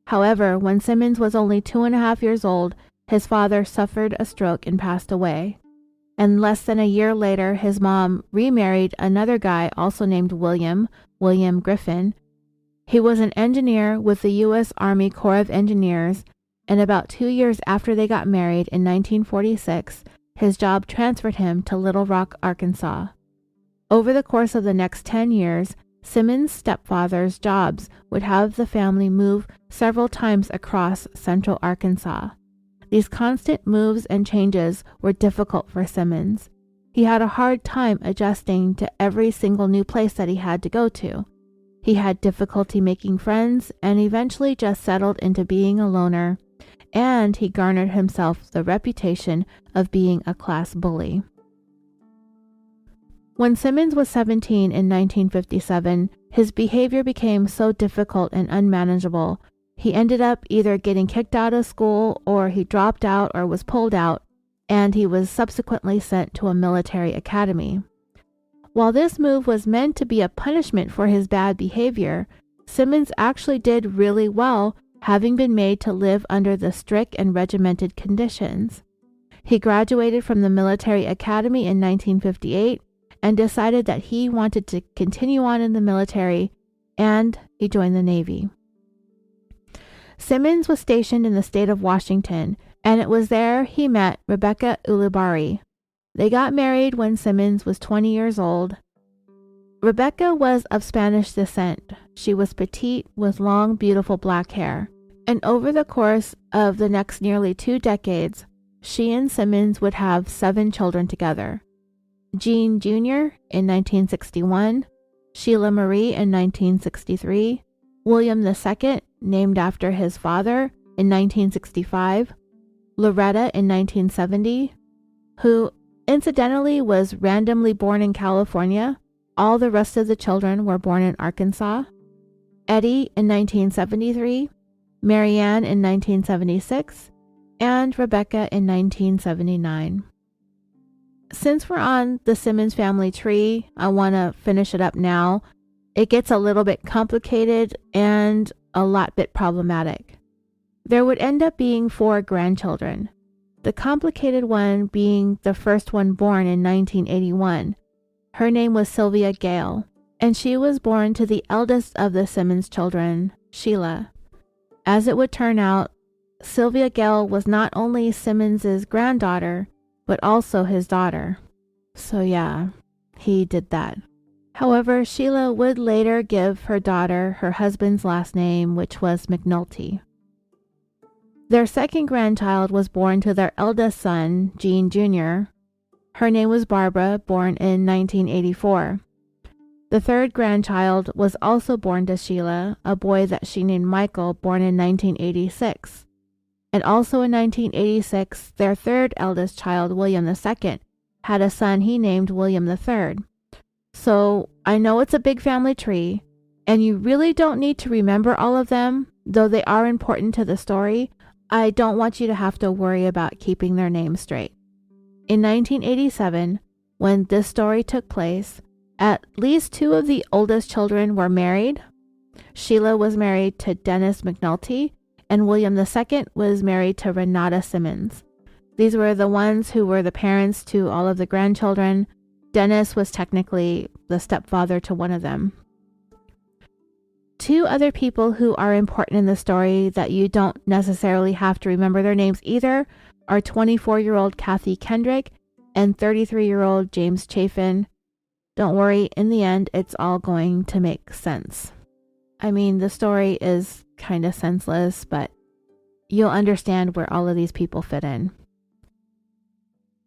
However, when Simmons was only 2.5 years old, his father suffered a stroke and passed away. And less than a year later, his mom remarried another guy also named William Griffin. He was an engineer with the U.S. Army Corps of Engineers, and about 2 years after they got married in 1946, his job transferred him to Little Rock, Arkansas. Over the course of the next 10 years, Simmons' stepfather's jobs would have the family move several times across central Arkansas. These constant moves and changes were difficult for Simmons. He had a hard time adjusting to every single new place that he had to go to. He had difficulty making friends and eventually just settled into being a loner, and he garnered himself the reputation of being a class bully. When Simmons was 17 in 1957, his behavior became so difficult and unmanageable, he ended up either getting kicked out of school or he dropped out or was pulled out, and he was subsequently sent to a military academy. While this move was meant to be a punishment for his bad behavior, Simmons actually did really well, having been made to live under the strict and regimented conditions. He graduated from the military academy in 1958 and decided that he wanted to continue on in the military, and he joined the Navy. Simmons was stationed in the state of Washington, and it was there he met Rebecca Ulibarri. They got married when Simmons was 20 years old. Rebecca was of Spanish descent. She was petite with long, beautiful black hair, and over the course of the next nearly 2 decades, she and Simmons would have 7 children together. Gene Jr. in 1961, Sheila Marie in 1963, William II, named after his father, in 1965, Loretta in 1970, who incidentally was randomly born in California. All the rest of the children were born in Arkansas, Eddie in 1973, Marianne in 1976, and Rebecca in 1979. Since we're on the Simmons family tree, I want to finish it up now. It gets a little bit complicated and a lot bit problematic. There would end up being 4 grandchildren, the complicated one being the first one born in 1981. Her name was Sylvia Gale, and she was born to the eldest of the Simmons children, Sheila. As it would turn out, Sylvia Gale was not only Simmons's granddaughter, but also his daughter. So yeah, he did that. However, Sheila would later give her daughter her husband's last name, which was McNulty. Their second grandchild was born to their eldest son, Gene Jr. Her name was Barbara, born in 1984. The third grandchild was also born to Sheila, a boy that she named Michael, born in 1986. And also in 1986, their third eldest child, William II, had a son he named William III. So I know it's a big family tree, and you really don't need to remember all of them, though they are important to the story. I don't want you to have to worry about keeping their names straight. In 1987, when this story took place, at least 2 of the oldest children were married. Sheila was married to Dennis McNulty, and William II was married to Renata Simmons. These were the ones who were the parents to all of the grandchildren. Dennis was technically the stepfather to one of them. 2 other people who are important in the story that you don't necessarily have to remember their names either are 24-year-old Kathy Kendrick and 33-year-old James Chafin. Don't worry, in the end, it's all going to make sense. I mean, the story is kind of senseless, but you'll understand where all of these people fit in.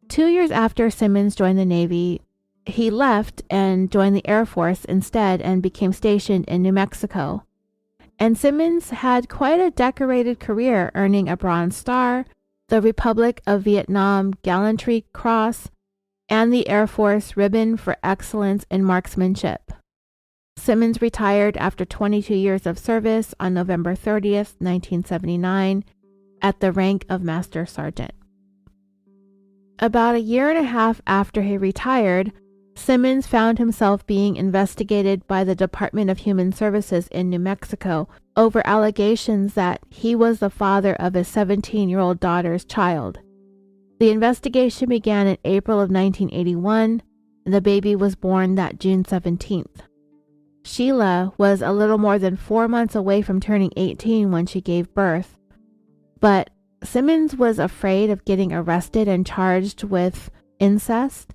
2 years after Simmons joined the Navy, he left and joined the Air Force instead and became stationed in New Mexico. And Simmons had quite a decorated career, earning a Bronze Star, the Republic of Vietnam Gallantry Cross, and the Air Force Ribbon for Excellence in Marksmanship. Simmons retired after 22 years of service on November 30th, 1979, at the rank of Master Sergeant. About a year and a half after he retired, Simmons found himself being investigated by the Department of Human Services in New Mexico over allegations that he was the father of his 17-year-old daughter's child. The investigation began in April of 1981, and the baby was born that June 17th. Sheila was a little more than 4 months away from turning 18 when she gave birth, but Simmons was afraid of getting arrested and charged with incest,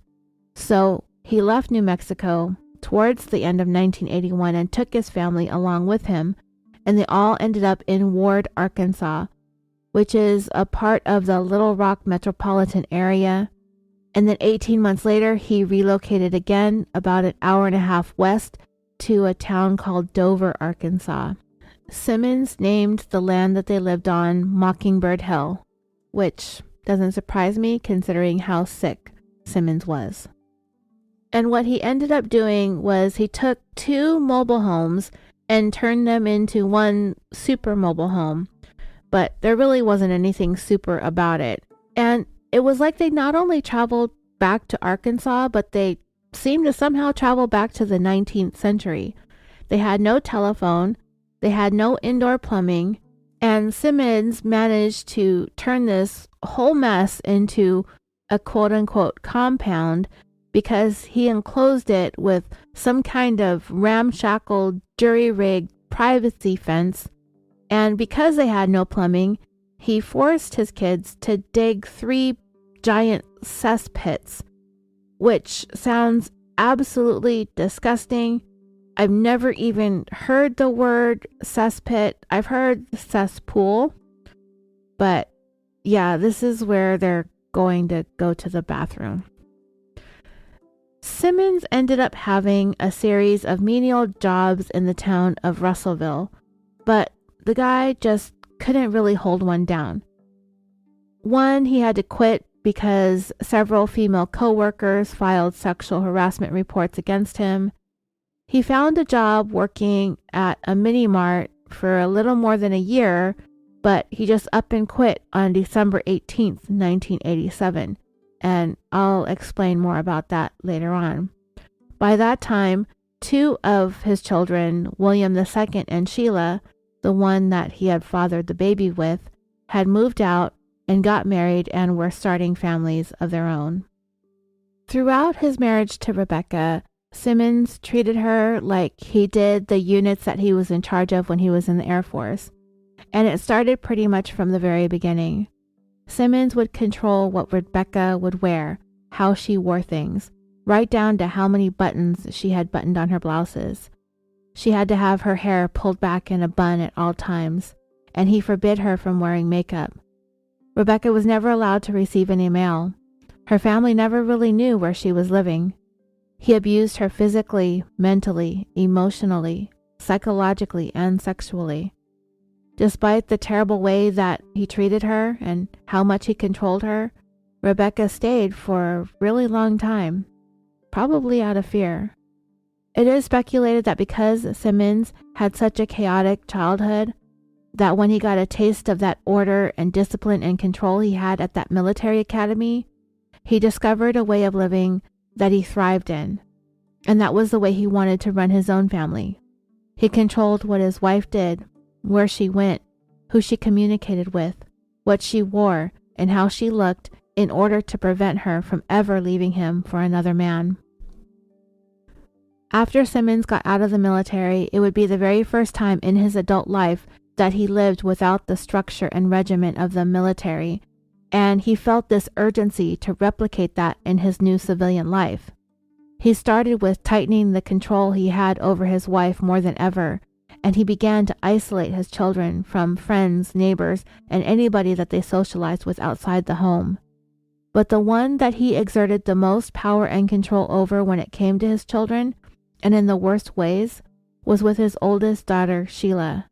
so he left New Mexico towards the end of 1981 and took his family along with him, and they all ended up in Ward, Arkansas, which is a part of the Little Rock metropolitan area. And then 18 months later, he relocated again about an hour and a half west to a town called Dover, Arkansas. Simmons named the land that they lived on Mockingbird Hill, which doesn't surprise me considering how sick Simmons was. And what he ended up doing was he took 2 mobile homes and turned them into one super mobile home, but there really wasn't anything super about it. And it was like they not only traveled back to Arkansas, but they seemed to somehow travel back to the 19th century. They had no telephone, they had no indoor plumbing, and Simmons managed to turn this whole mess into a quote-unquote compound because he enclosed it with some kind of ramshackle, jury-rigged privacy fence, and because they had no plumbing, he forced his kids to dig 3 giant cesspits, which sounds absolutely disgusting. I've never even heard the word cesspit. I've heard cesspool, but yeah, this is where they're going to go to the bathroom. Simmons ended up having a series of menial jobs in the town of Russellville, but the guy just couldn't really hold one down. One, he had to quit because several female co-workers filed sexual harassment reports against him. He found a job working at a mini-mart for a little more than a year, but he just up and quit on December 18th, 1987. And I'll explain more about that later on. By that time, 2 of his children, William II and Sheila, the one that he had fathered the baby with, had moved out and got married and were starting families of their own. Throughout his marriage to Rebecca, Simmons treated her like he did the units that he was in charge of when he was in the Air Force, and it started pretty much from the very beginning. Simmons would control what Rebecca would wear, how she wore things, right down to how many buttons she had buttoned on her blouses. She had to have her hair pulled back in a bun at all times, and he forbid her from wearing makeup. Rebecca was never allowed to receive any mail. Her family never really knew where she was living. He abused her physically, mentally, emotionally, psychologically, and sexually. Despite the terrible way that he treated her and how much he controlled her, Rebecca stayed for a really long time, probably out of fear. It is speculated that because Simmons had such a chaotic childhood, that when he got a taste of that order and discipline and control he had at that military academy, he discovered a way of living that he thrived in, and that was the way he wanted to run his own family. He controlled what his wife did, where she went, who she communicated with, what she wore, and how she looked in order to prevent her from ever leaving him for another man. After Simmons got out of the military, it would be the very first time in his adult life that he lived without the structure and regiment of the military, and he felt this urgency to replicate that in his new civilian life. He started with tightening the control he had over his wife more than ever, and he began to isolate his children from friends, neighbors, and anybody that they socialized with outside the home. But the one that he exerted the most power and control over when it came to his children, and in the worst ways, was with his oldest daughter, Sheila.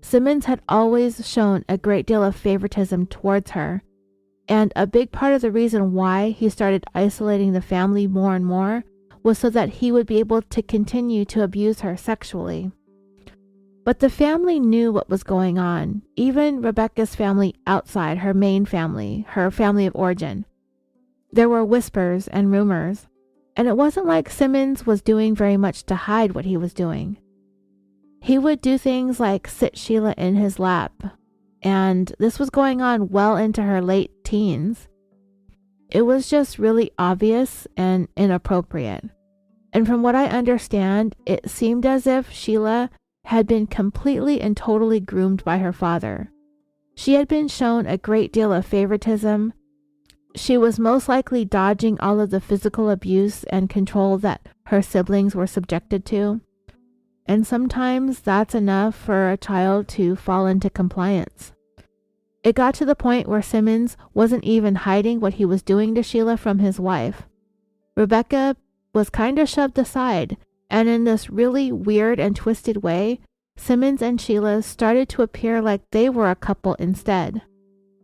Simmons had always shown a great deal of favoritism towards her, and a big part of the reason why he started isolating the family more and more was so that he would be able to continue to abuse her sexually. But the family knew what was going on, even Rebecca's family outside her main family, her family of origin. There were whispers and rumors, and it wasn't like Simmons was doing very much to hide what he was doing. He would do things like sit Sheila in his lap, and this was going on well into her late teens. It was just really obvious and inappropriate. And from what I understand, it seemed as if Sheila had been completely and totally groomed by her father. She had been shown a great deal of favoritism. She was most likely dodging all of the physical abuse and control that her siblings were subjected to. And sometimes that's enough for a child to fall into compliance. It got to the point where Simmons wasn't even hiding what he was doing to Sheila from his wife. Rebecca was kind of shoved aside, and in this really weird and twisted way, Simmons and Sheila started to appear like they were a couple instead.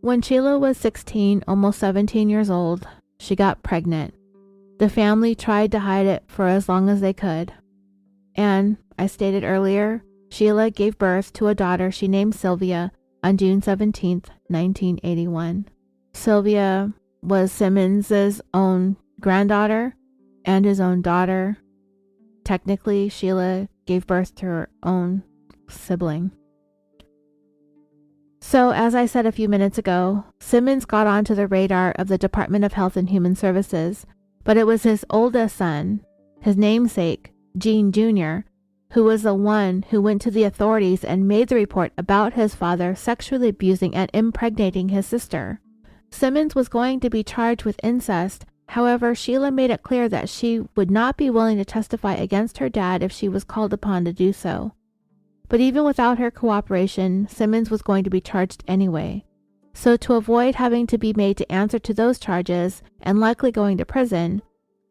When Sheila was 16, almost 17 years old, she got pregnant. The family tried to hide it for as long as they could. And, I stated earlier, Sheila gave birth to a daughter she named Sylvia on June 17, 1981. Sylvia was Simmons's own granddaughter and his own daughter. Technically, Sheila gave birth to her own sibling. So, as I said a few minutes ago, Simmons got onto the radar of the Department of Health and Human Services, but it was his oldest son, his namesake, Gene Jr., who was the one who went to the authorities and made the report about his father sexually abusing and impregnating his sister. Simmons was going to be charged with incest. However, Sheila made it clear that she would not be willing to testify against her dad if she was called upon to do so. But even without her cooperation, Simmons was going to be charged anyway. So to avoid having to be made to answer to those charges and likely going to prison,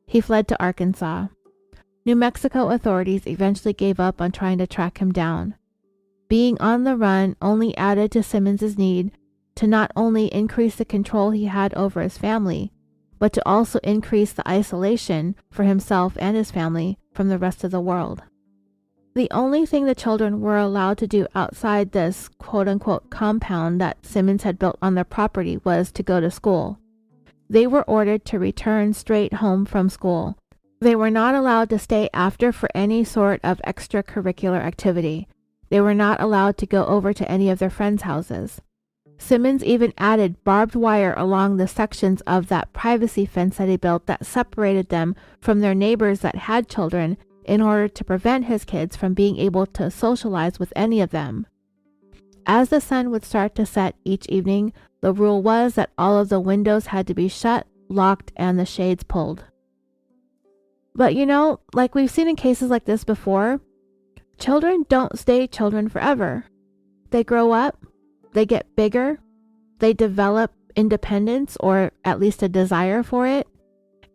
he fled to Arkansas. New Mexico authorities eventually gave up on trying to track him down. Being on the run only added to Simmons's need to not only increase the control he had over his family, but to also increase the isolation for himself and his family from the rest of the world. The only thing the children were allowed to do outside this quote-unquote compound that Simmons had built on their property was to go to school. They were ordered to return straight home from school. They were not allowed to stay after for any sort of extracurricular activity. They were not allowed to go over to any of their friends' houses. Simmons even added barbed wire along the sections of that privacy fence that he built that separated them from their neighbors that had children in order to prevent his kids from being able to socialize with any of them. As the sun would start to set each evening, the rule was that all of the windows had to be shut, locked, and the shades pulled. But like we've seen in cases like this before, children don't stay children forever. They grow up, they get bigger, they develop independence or at least a desire for it,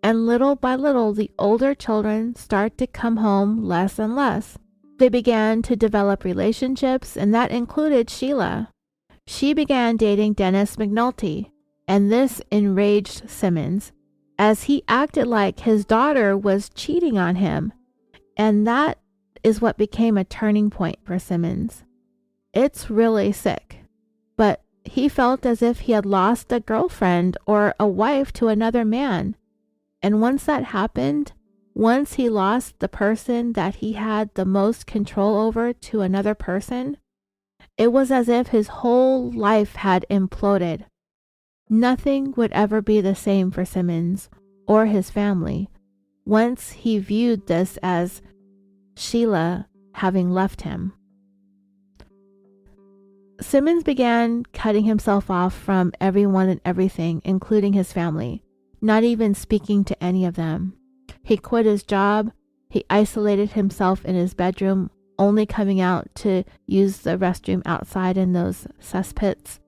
and little by little the older children start to come home less and less. They began to develop relationships, and that included Sheila. She began dating Dennis McNulty, and this enraged Simmons, as he acted like his daughter was cheating on him, and that is what became a turning point for Simmons. It's really sick, but he felt as if he had lost a girlfriend or a wife to another man. And once that happened, once he lost the person that he had the most control over to another person, it was as if his whole life had imploded. Nothing would ever be the same for Simmons or his family once he viewed this as Sheila having left him. Simmons began cutting himself off from everyone and everything, including his family, not even speaking to any of them. He quit his job, he isolated himself in his bedroom, only coming out to use the restroom outside in those cesspits.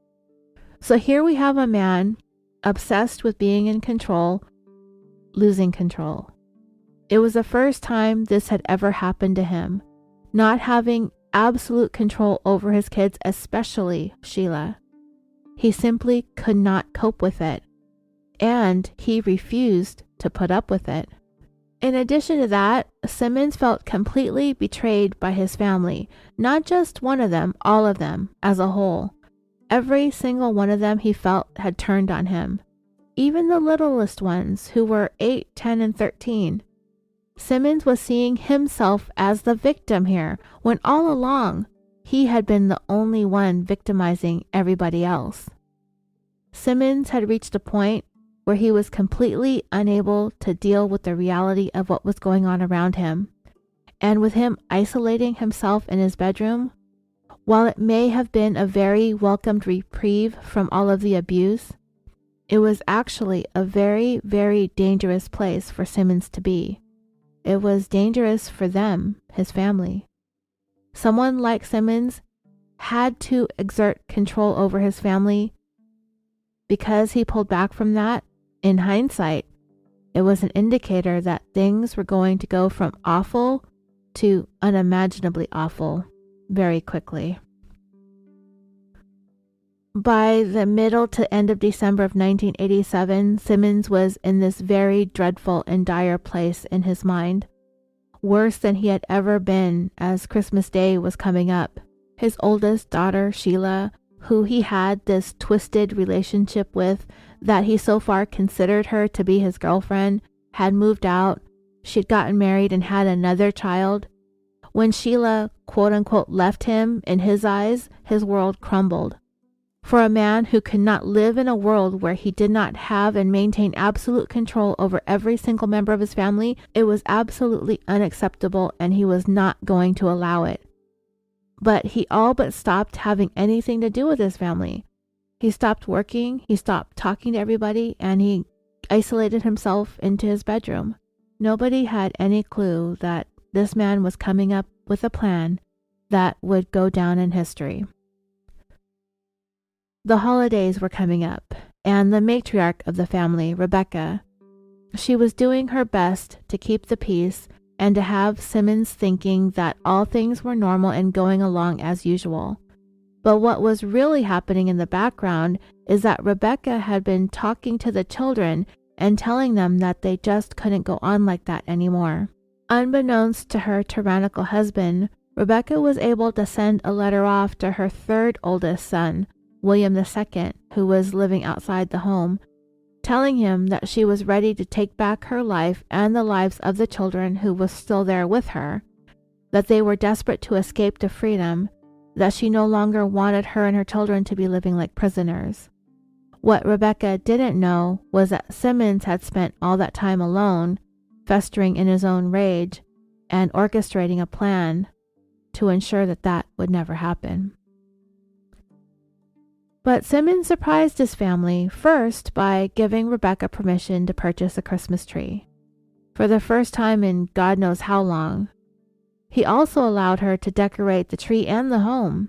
So here we have a man obsessed with being in control, losing control. It was the first time this had ever happened to him, not having absolute control over his kids, especially Sheila. He simply could not cope with it, and he refused to put up with it. In addition to that, Simmons felt completely betrayed by his family, not just one of them, all of them as a whole. Every single one of them he felt had turned on him, even the littlest ones who were 8, 10, and 13. Simmons was seeing himself as the victim here, when all along he had been the only one victimizing everybody else. Simmons had reached a point where he was completely unable to deal with the reality of what was going on around him. And with him isolating himself in his bedroom, while it may have been a very welcomed reprieve from all of the abuse, it was actually a very, very dangerous place for Simmons to be. It was dangerous for them, his family. Someone like Simmons had to exert control over his family. Because he pulled back from that, in hindsight, it was an indicator that things were going to go from awful to unimaginably awful very quickly. By the middle to end of December of 1987, Simmons was in this very dreadful and dire place in his mind, worse than he had ever been as Christmas Day was coming up. His oldest daughter, Sheila, who he had this twisted relationship with, that he so far considered her to be his girlfriend, had moved out. She'd gotten married and had another child. When Sheila, quote unquote, left him, in his eyes, his world crumbled. For a man who could not live in a world where he did not have and maintain absolute control over every single member of his family, it was absolutely unacceptable, and he was not going to allow it. But he all but stopped having anything to do with his family. He stopped working, he stopped talking to everybody, and he isolated himself into his bedroom. Nobody had any clue that this man was coming up with a plan that would go down in history. The holidays were coming up, and the matriarch of the family, Rebecca, she was doing her best to keep the peace and to have Simmons thinking that all things were normal and going along as usual. But what was really happening in the background is that Rebecca had been talking to the children and telling them that they just couldn't go on like that anymore. Unbeknownst to her tyrannical husband, Rebecca was able to send a letter off to her third oldest son, William II, who was living outside the home, telling him that she was ready to take back her life and the lives of the children who was still there with her, that they were desperate to escape to freedom, that she no longer wanted her and her children to be living like prisoners. What Rebecca didn't know was that Simmons had spent all that time alone, festering in his own rage, and orchestrating a plan to ensure that that would never happen. But Simmons surprised his family first by giving Rebecca permission to purchase a Christmas tree. For the first time in God knows how long. He also allowed her to decorate the tree and the home.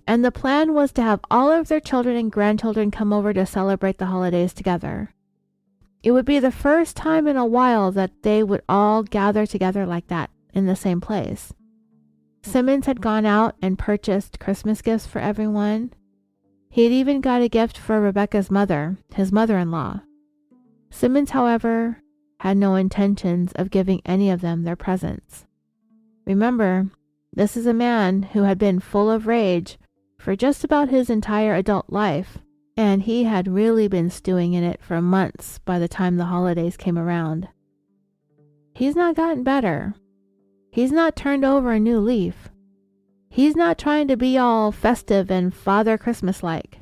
And the plan was to have all of their children and grandchildren come over to celebrate the holidays together. It would be the first time in a while that they would all gather together like that in the same place. Simmons had gone out and purchased Christmas gifts for everyone. He had even got a gift for Rebecca's mother, his mother-in-law. Simmons, however, had no intentions of giving any of them their presents. Remember, this is a man who had been full of rage for just about his entire adult life, and he had really been stewing in it for months by the time the holidays came around. He's not gotten better. He's not turned over a new leaf. He's not trying to be all festive and Father Christmas-like.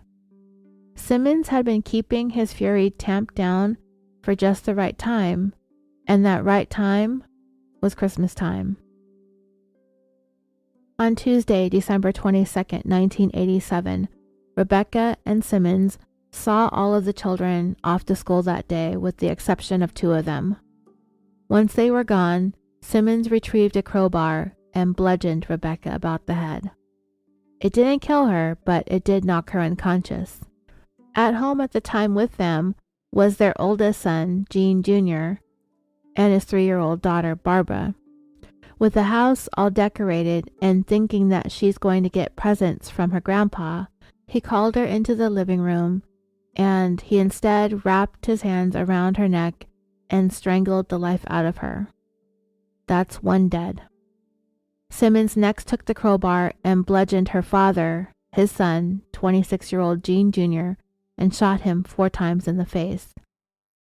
Simmons had been keeping his fury tamped down for just the right time, and that right time was Christmas time. On Tuesday, December 22nd, 1987, Rebecca and Simmons saw all of the children off to school that day with the exception of 2 of them. Once they were gone, Simmons retrieved a crowbar and bludgeoned Rebecca about the head. It didn't kill her, but it did knock her unconscious. At home at the time with them was their oldest son, Gene Jr., and his 3-year-old daughter, Barbara. With the house all decorated and thinking that she's going to get presents from her grandpa, he called her into the living room, and he instead wrapped his hands around her neck and strangled the life out of her. That's 1 dead. Simmons next took the crowbar and bludgeoned her father, his son, 26-year-old Gene Jr., and shot him 4 times in the face.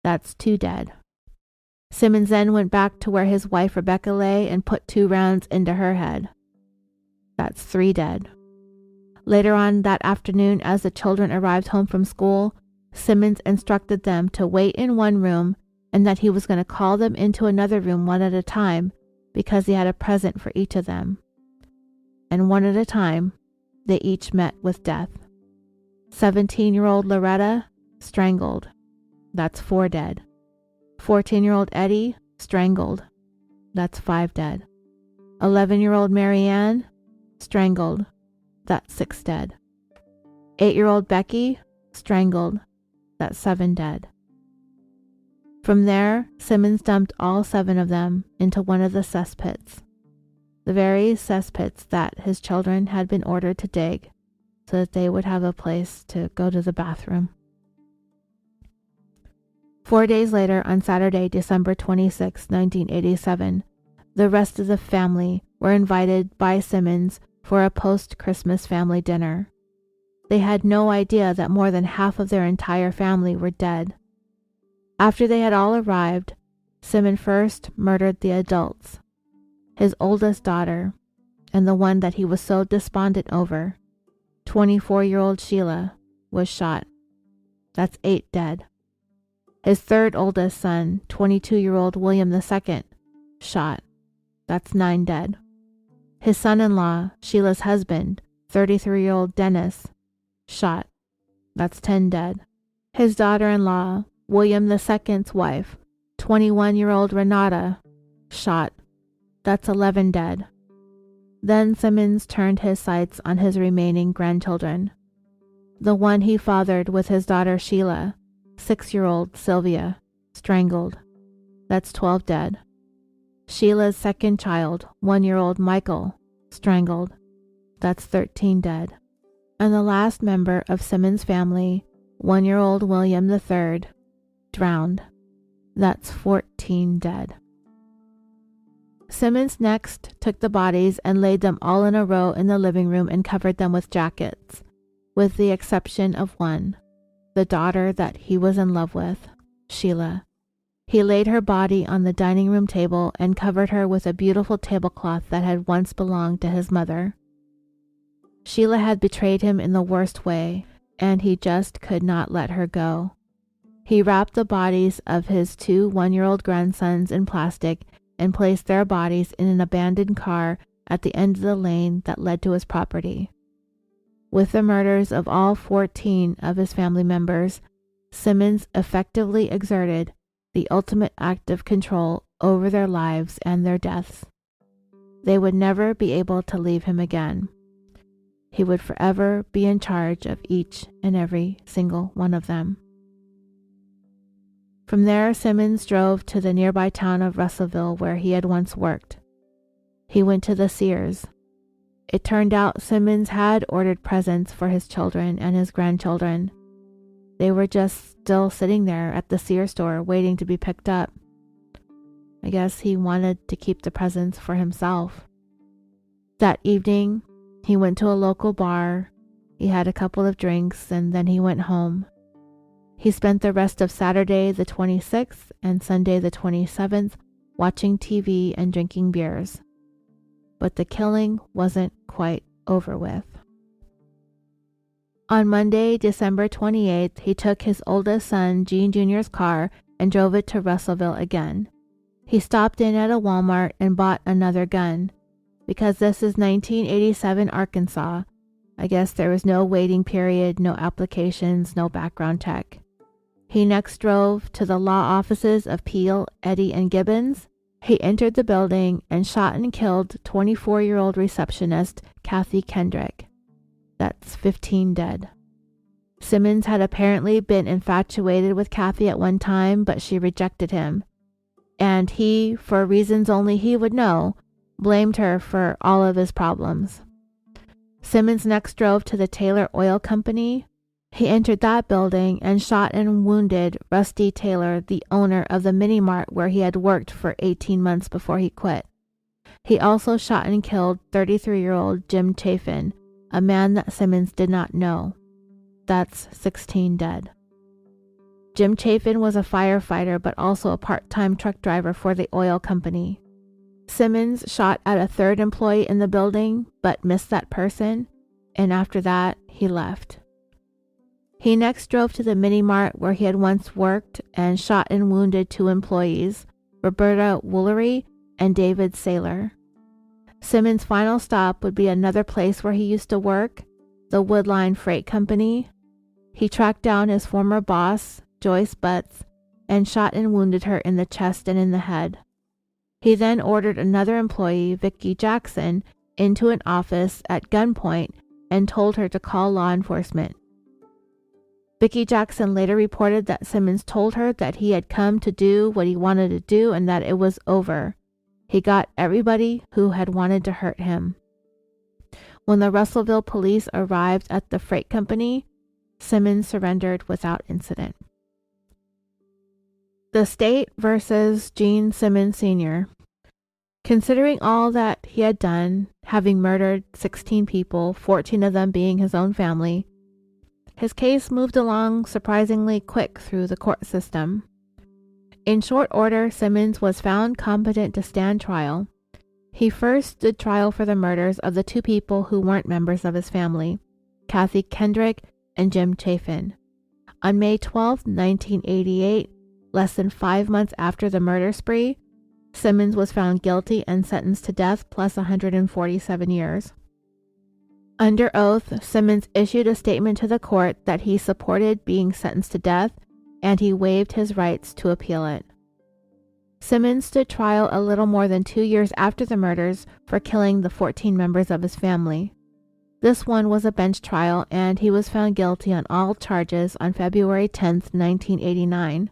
That's 2 dead. Simmons then went back to where his wife Rebecca lay and put 2 rounds into her head. That's 3 dead. Later on that afternoon, as the children arrived home from school, Simmons instructed them to wait in one room and that he was going to call them into another room one at a time because he had a present for each of them. And one at a time, they each met with death. 17-year-old Loretta, strangled. That's 4 dead. 14-year-old Eddie, strangled. That's 5 dead. 11-year-old Marianne, strangled. That's 6 dead. 8-year-old Becky, strangled. That's 7 dead. From there, Simmons dumped all 7 of them into one of the cesspits, the very cesspits that his children had been ordered to dig so that they would have a place to go to the bathroom. 4 days later, on Saturday, December 26, 1987, the rest of the family were invited by Simmons for a post-Christmas family dinner. They had no idea that more than half of their entire family were dead. After they had all arrived, Simmons first murdered the adults. His oldest daughter, and the one that he was so despondent over, 24-year-old Sheila, was shot. That's 8 dead. His 3rd oldest son, 22-year-old William II, shot. That's 9 dead. His son-in-law, Sheila's husband, 33-year-old Dennis, shot. That's 10 dead. His daughter-in-law, William II's wife, 21-year-old Renata, shot. That's 11 dead. Then Simmons turned his sights on his remaining grandchildren. The one he fathered with his daughter Sheila, 6-year-old Sylvia, strangled. That's 12 dead. Sheila's 2nd child, 1-year-old Michael, strangled. That's 13 dead. And the last member of Simmons' family, 1-year-old William III, drowned. That's 14 dead. Simmons next took the bodies and laid them all in a row in the living room and covered them with jackets, with the exception of one, the daughter that he was in love with, Sheila. He laid her body on the dining room table and covered her with a beautiful tablecloth that had once belonged to his mother. Sheila had betrayed him in the worst way, and he just could not let her go. He wrapped the bodies of his 2 one-year-old grandsons in plastic and placed their bodies in an abandoned car at the end of the lane that led to his property. With the murders of all 14 of his family members, Simmons effectively exerted the ultimate act of control over their lives and their deaths. They would never be able to leave him again. He would forever be in charge of each and every single one of them. From there, Simmons drove to the nearby town of Russellville where he had once worked. He went to the Sears. It turned out Simmons had ordered presents for his children and his grandchildren. They were just still sitting there at the Sears store waiting to be picked up. I guess he wanted to keep the presents for himself. That evening, he went to a local bar. He had a couple of drinks and then he went home. He spent the rest of Saturday the 26th and Sunday the 27th watching TV and drinking beers. But the killing wasn't quite over with. On Monday, December 28th, he took his oldest son, Gene Jr.'s car and drove it to Russellville again. He stopped in at a Walmart and bought another gun. Because this is 1987 Arkansas, I guess there was no waiting period, no applications, no background check. He next drove to the law offices of Peel, Eddy, and Gibbons He entered the building and shot and killed 24-year-old receptionist Kathy Kendrick. That's 15 dead. Simmons had apparently been infatuated with Kathy at one time, but she rejected him. And he, for reasons only he would know, blamed her for all of his problems. Simmons next drove to the Taylor Oil Company. He entered that building and shot and wounded Rusty Taylor, the owner of the mini-mart where he had worked for 18 months before he quit. He also shot and killed 33-year-old Jim Chafin, a man that Simmons did not know. That's 16 dead. Jim Chafin was a firefighter but also a part-time truck driver for the oil company. Simmons shot at a third employee in the building but missed that person, and after that, he left. He next drove to the mini-mart where he had once worked and shot and wounded 2 employees, Roberta Woolery and David Saylor. Simmons' final stop would be another place where he used to work, the Woodline Freight Company. He tracked down his former boss, Joyce Butts, and shot and wounded her in the chest and in the head. He then ordered another employee, Vicki Jackson, into an office at gunpoint and told her to call law enforcement. Vicki Jackson later reported that Simmons told her that he had come to do what he wanted to do and that it was over. He got everybody who had wanted to hurt him. When the Russellville police arrived at the freight company, Simmons surrendered without incident. The state versus Gene Simmons Sr. Considering all that he had done, having murdered 16 people, 14 of them being his own family, his case moved along surprisingly quick through the court system. In short order, Simmons was found competent to stand trial. He first stood trial for the murders of the 2 people who weren't members of his family, Kathy Kendrick and Jim Chafin. On May 12, 1988, less than 5 months after the murder spree, Simmons was found guilty and sentenced to death plus 147 years. Under oath, Simmons issued a statement to the court that he supported being sentenced to death and he waived his rights to appeal it. Simmons stood trial a little more than 2 years after the murders for killing the 14 members of his family. This one was a bench trial and he was found guilty on all charges on February 10, 1989.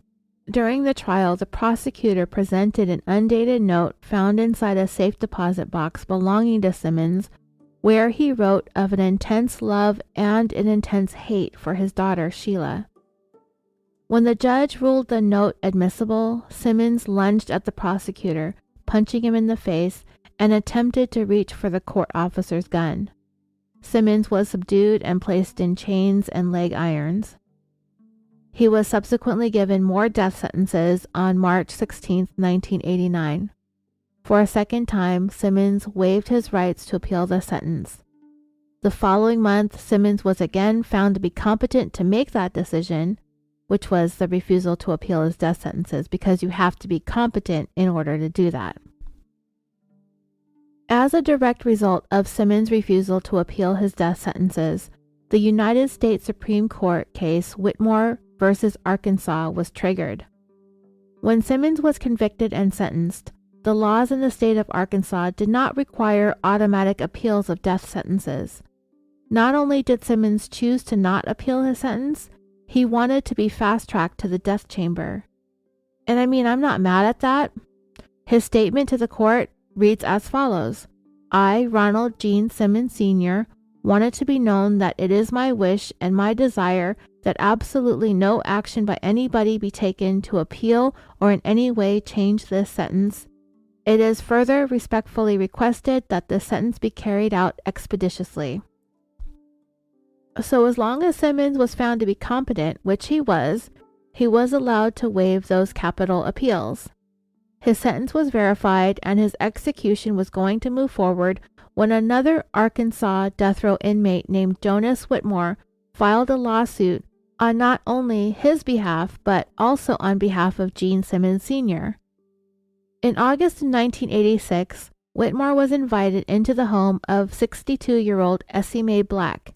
During the trial, the prosecutor presented an undated note found inside a safe deposit box belonging to Simmons, where he wrote of an intense love and an intense hate for his daughter, Sheila. When the judge ruled the note admissible, Simmons lunged at the prosecutor, punching him in the face, and attempted to reach for the court officer's gun. Simmons was subdued and placed in chains and leg irons. He was subsequently given more death sentences on March 16, 1989. For a second time, Simmons waived his rights to appeal the sentence. The following month, Simmons was again found to be competent to make that decision, which was the refusal to appeal his death sentences, because you have to be competent in order to do that. As a direct result of Simmons' refusal to appeal his death sentences, the United States Supreme Court case Whitmore v. Arkansas was triggered. When Simmons was convicted and sentenced, the laws in the state of Arkansas did not require automatic appeals of death sentences. Not only did Simmons choose to not appeal his sentence, he wanted to be fast-tracked to the death chamber. And I'm not mad at that. His statement to the court reads as follows: I, Ronald Gene Simmons Sr., want it to be known that it is my wish and my desire that absolutely no action by anybody be taken to appeal or in any way change this sentence. It is further respectfully requested that the sentence be carried out expeditiously. So as long as Simmons was found to be competent, which he was allowed to waive those capital appeals. His sentence was verified and his execution was going to move forward when another Arkansas death row inmate named Jonas Whitmore filed a lawsuit on not only his behalf but also on behalf of Gene Simmons Sr. In August of 1986, Whitmore was invited into the home of 62-year-old Essie Mae Black.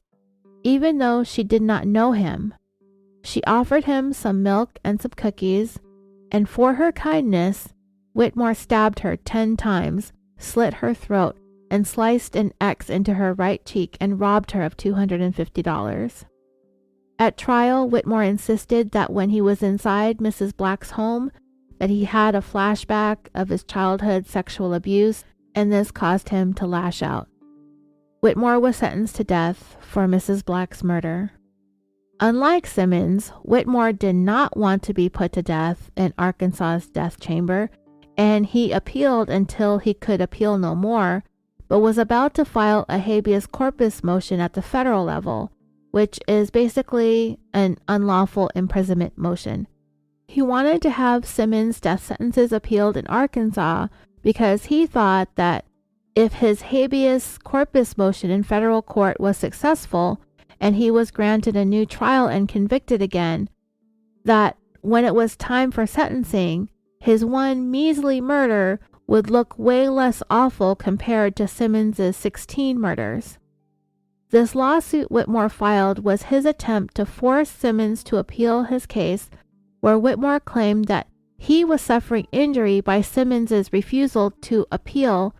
Even though she did not know him, she offered him some milk and some cookies, and for her kindness, Whitmore stabbed her 10 times, slit her throat, and sliced an X into her right cheek and robbed her of $250. At trial, Whitmore insisted that when he was inside Mrs. Black's home, that he had a flashback of his childhood sexual abuse, and this caused him to lash out. Whitmore was sentenced to death for Mrs. Black's murder. Unlike Simmons, Whitmore did not want to be put to death in Arkansas's death chamber, and he appealed until he could appeal no more, but was about to file a habeas corpus motion at the federal level, which is basically an unlawful imprisonment motion. He wanted to have Simmons' death sentences appealed in Arkansas because he thought that if his habeas corpus motion in federal court was successful and he was granted a new trial and convicted again, that when it was time for sentencing, his one measly murder would look way less awful compared to Simmons' 16 murders. This lawsuit Whitmore filed was his attempt to force Simmons to appeal his case, where Whitmore claimed that he was suffering injury by Simmons' refusal to appeal,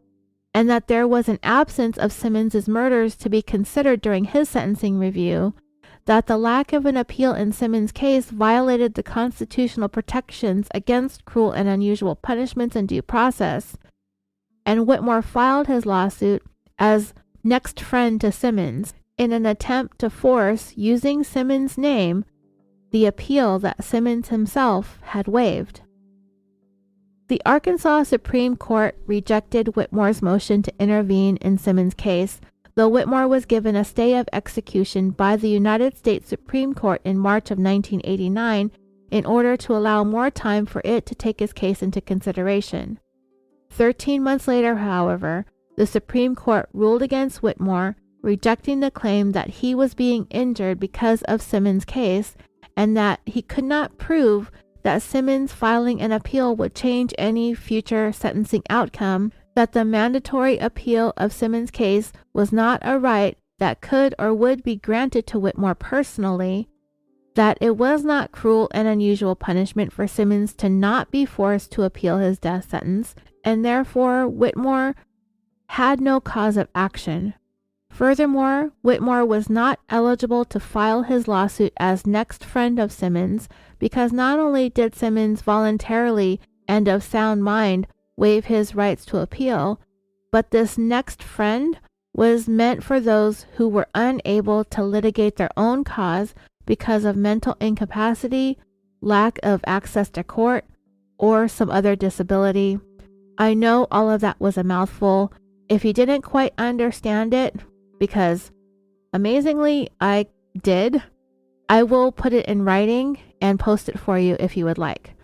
and that there was an absence of Simmons' murders to be considered during his sentencing review, that the lack of an appeal in Simmons' case violated the constitutional protections against cruel and unusual punishments and due process, and Whitmore filed his lawsuit as next friend to Simmons in an attempt to force, using Simmons' name, the appeal that Simmons himself had waived. The Arkansas Supreme Court rejected Whitmore's motion to intervene in Simmons' case, though Whitmore was given a stay of execution by the United States Supreme Court in March of 1989 in order to allow more time for it to take his case into consideration. 13 months later, however, the Supreme Court ruled against Whitmore, rejecting the claim that he was being injured because of Simmons' case and that he could not prove that Simmons filing an appeal would change any future sentencing outcome, that the mandatory appeal of Simmons' case was not a right that could or would be granted to Whitmore personally, that it was not cruel and unusual punishment for Simmons to not be forced to appeal his death sentence, and therefore Whitmore had no cause of action. Furthermore, Whitmore was not eligible to file his lawsuit as next friend of Simmons because not only did Simmons voluntarily and of sound mind waive his rights to appeal, but this next friend was meant for those who were unable to litigate their own cause because of mental incapacity, lack of access to court, or some other disability. I know all of that was a mouthful. If you didn't quite understand it, because amazingly I did, I will put it in writing and post it for you if you would like.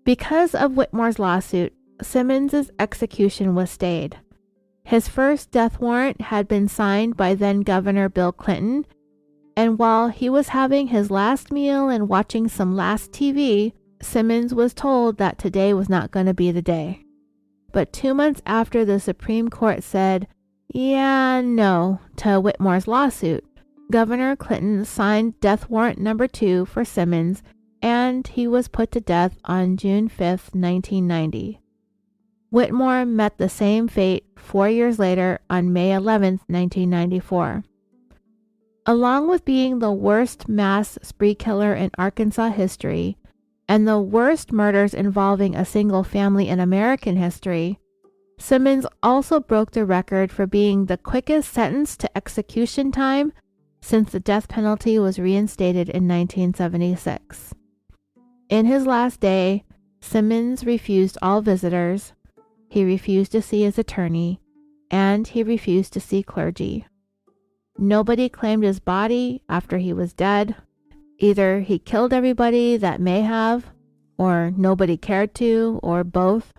Because of Whitmore's lawsuit, Simmons' execution was stayed. His first death warrant had been signed by then Governor Bill Clinton, and while he was having his last meal and watching some last TV, Simmons was told that today was not going to be the day. But 2 months after the Supreme Court said, "Yeah, no," to Whitmore's lawsuit, Governor Clinton signed death warrant number 2 for Simmons, and he was put to death on June 5, 1990. Whitmore met the same fate 4 years later on May 11, 1994. Along with being the worst mass spree killer in Arkansas history, and the worst murders involving a single family in American history, Simmons also broke the record for being the quickest sentence to execution time since the death penalty was reinstated in 1976. In his last day, Simmons refused all visitors, he refused to see his attorney, and he refused to see clergy. Nobody claimed his body after he was dead. Either he killed everybody that may have, or nobody cared to, or both.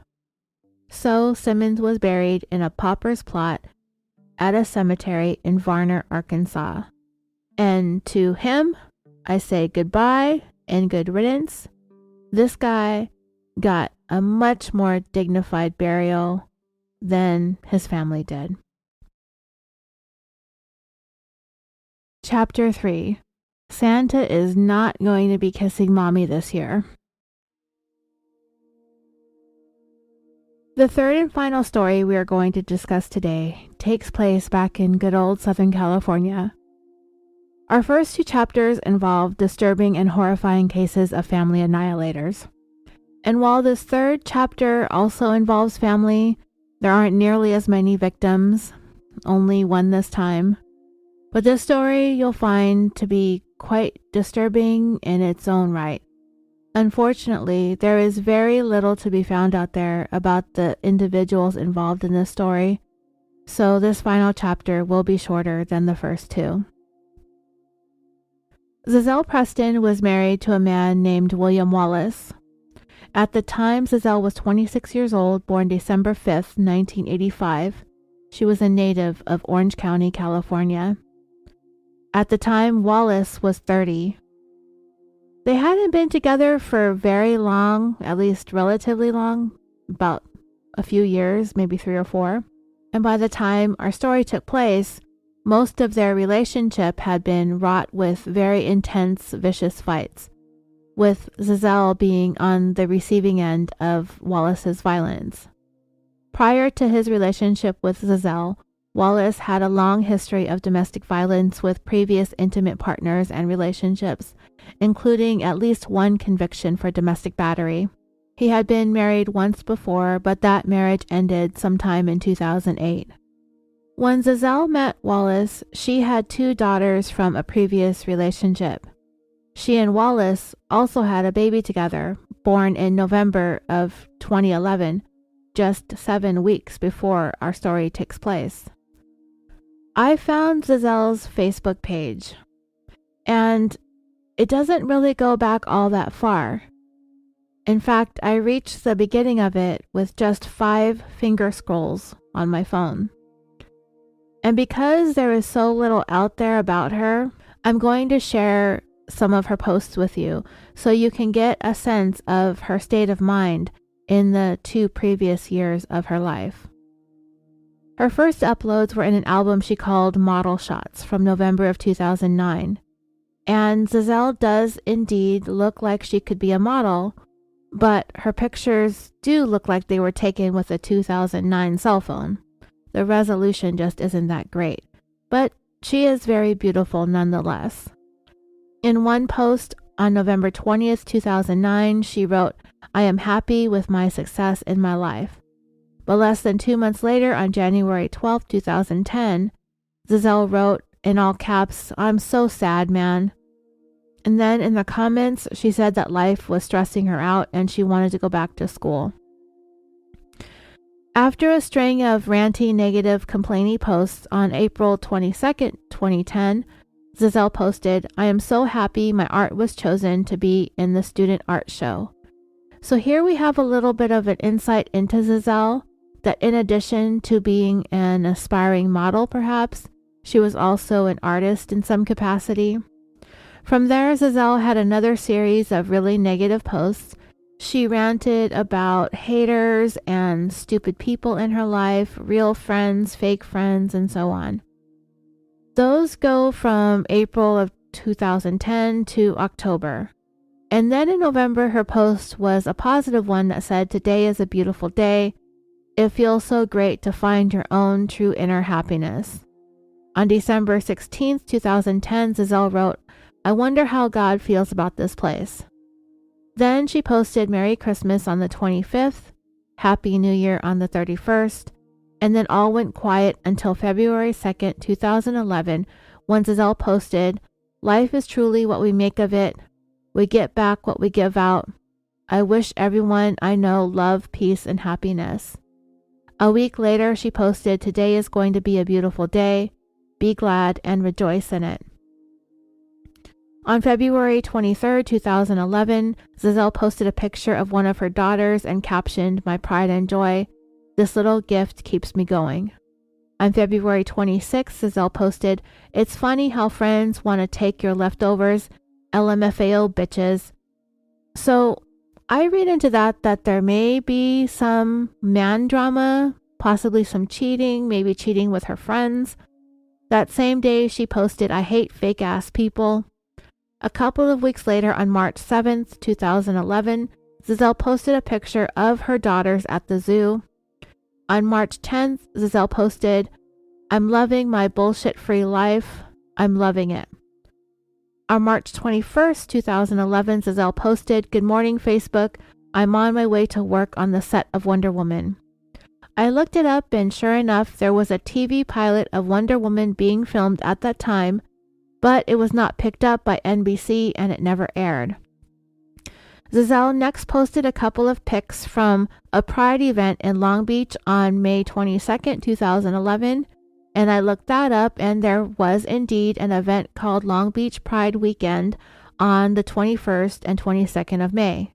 So Simmons was buried in a pauper's plot at a cemetery in Varner, Arkansas. And to him, I say goodbye and good riddance. This guy got a much more dignified burial than his family did. Chapter 3. Santa is not going to be kissing Mommy this year. The third and final story we are going to discuss today takes place back in good old Southern California. Our first two chapters involve disturbing and horrifying cases of family annihilators. And while this third chapter also involves family, there aren't nearly as many victims, only one this time. But this story you'll find to be quite disturbing in its own right. Unfortunately, there is very little to be found out there about the individuals involved in this story, so this final chapter will be shorter than the first two. Za'zell Preston was married to a man named William Wallace. At the time, Za'zell was 26 years old, born December 5th, 1985. She was a native of Orange County, California. At the time, Wallace was 30. They hadn't been together for very long, at least relatively long, about a few years, maybe 3 or 4. And by the time our story took place, most of their relationship had been wrought with very intense, vicious fights, with Za'zell being on the receiving end of Wallace's violence. Prior to his relationship with Za'zell, Wallace had a long history of domestic violence with previous intimate partners and relationships, including at least one conviction for domestic battery. He had been married once before, but that marriage ended sometime in 2008. When Za'zell met Wallace, she had 2 daughters from a previous relationship. She and Wallace also had a baby together, born in November of 2011, just 7 weeks before our story takes place. I found Za'zell's Facebook page, and it doesn't really go back all that far. In fact, I reached the beginning of it with just 5 finger scrolls on my phone. And because there is so little out there about her, I'm going to share some of her posts with you so you can get a sense of her state of mind in the 2 previous years of her life. Her first uploads were in an album she called Model Shots from November of 2009. And Za'zell does indeed look like she could be a model, but her pictures do look like they were taken with a 2009 cell phone. The resolution just isn't that great, but she is very beautiful nonetheless. In one post on November 20th, 2009, she wrote, "I am happy with my success in my life." But less than 2 months later, on January 12, 2010, Za'zell wrote, in all caps, "I'm so sad, man." And then in the comments, she said that life was stressing her out and she wanted to go back to school. After a string of ranty, negative, complainy posts on April 22nd, 2010, Za'zell posted, "I am so happy my art was chosen to be in the student art show." So here we have a little bit of an insight into Za'zell, that in addition to being an aspiring model perhaps, she was also an artist in some capacity. From there, Za'zell had another series of really negative posts. She ranted about haters and stupid people in her life, real friends, fake friends, and so on. Those go from April of 2010 to October. And then in November, her post was a positive one that said, "Today is a beautiful day. It feels so great to find your own true inner happiness." On December 16th, 2010, Za'zell wrote, "I wonder how God feels about this place." Then she posted Merry Christmas on the 25th, Happy New Year on the 31st, and then all went quiet until February 2nd, 2011, when Za'zell posted, "Life is truly what we make of it. We get back what we give out. I wish everyone I know love, peace, and happiness." A week later, she posted, "Today is going to be a beautiful day. Be glad and rejoice in it." On February 23rd, 2011, Za'zell posted a picture of one of her daughters and captioned, "My pride and joy. This little gift keeps me going." On February 26th, Za'zell posted, "It's funny how friends want to take your leftovers, LMFAO bitches." So I read into that there may be some man drama, possibly some cheating, maybe cheating with her friends. That same day, she posted, "I hate fake ass people." A couple of weeks later, on March 7th, 2011, Za'zell posted a picture of her daughters at the zoo. On March 10th, Za'zell posted, I'm loving my bullshit-free life. I'm loving it. On March 21st, 2011, Za'zell posted, Good morning, Facebook. I'm on my way to work on the set of Wonder Woman. I looked it up and sure enough, there was a TV pilot of Wonder Woman being filmed at that time, but it was not picked up by NBC and it never aired. Za'zell next posted a couple of pics from a Pride event in Long Beach on May 22nd, 2011, and I looked that up and there was indeed an event called Long Beach Pride Weekend on the 21st and 22nd of May.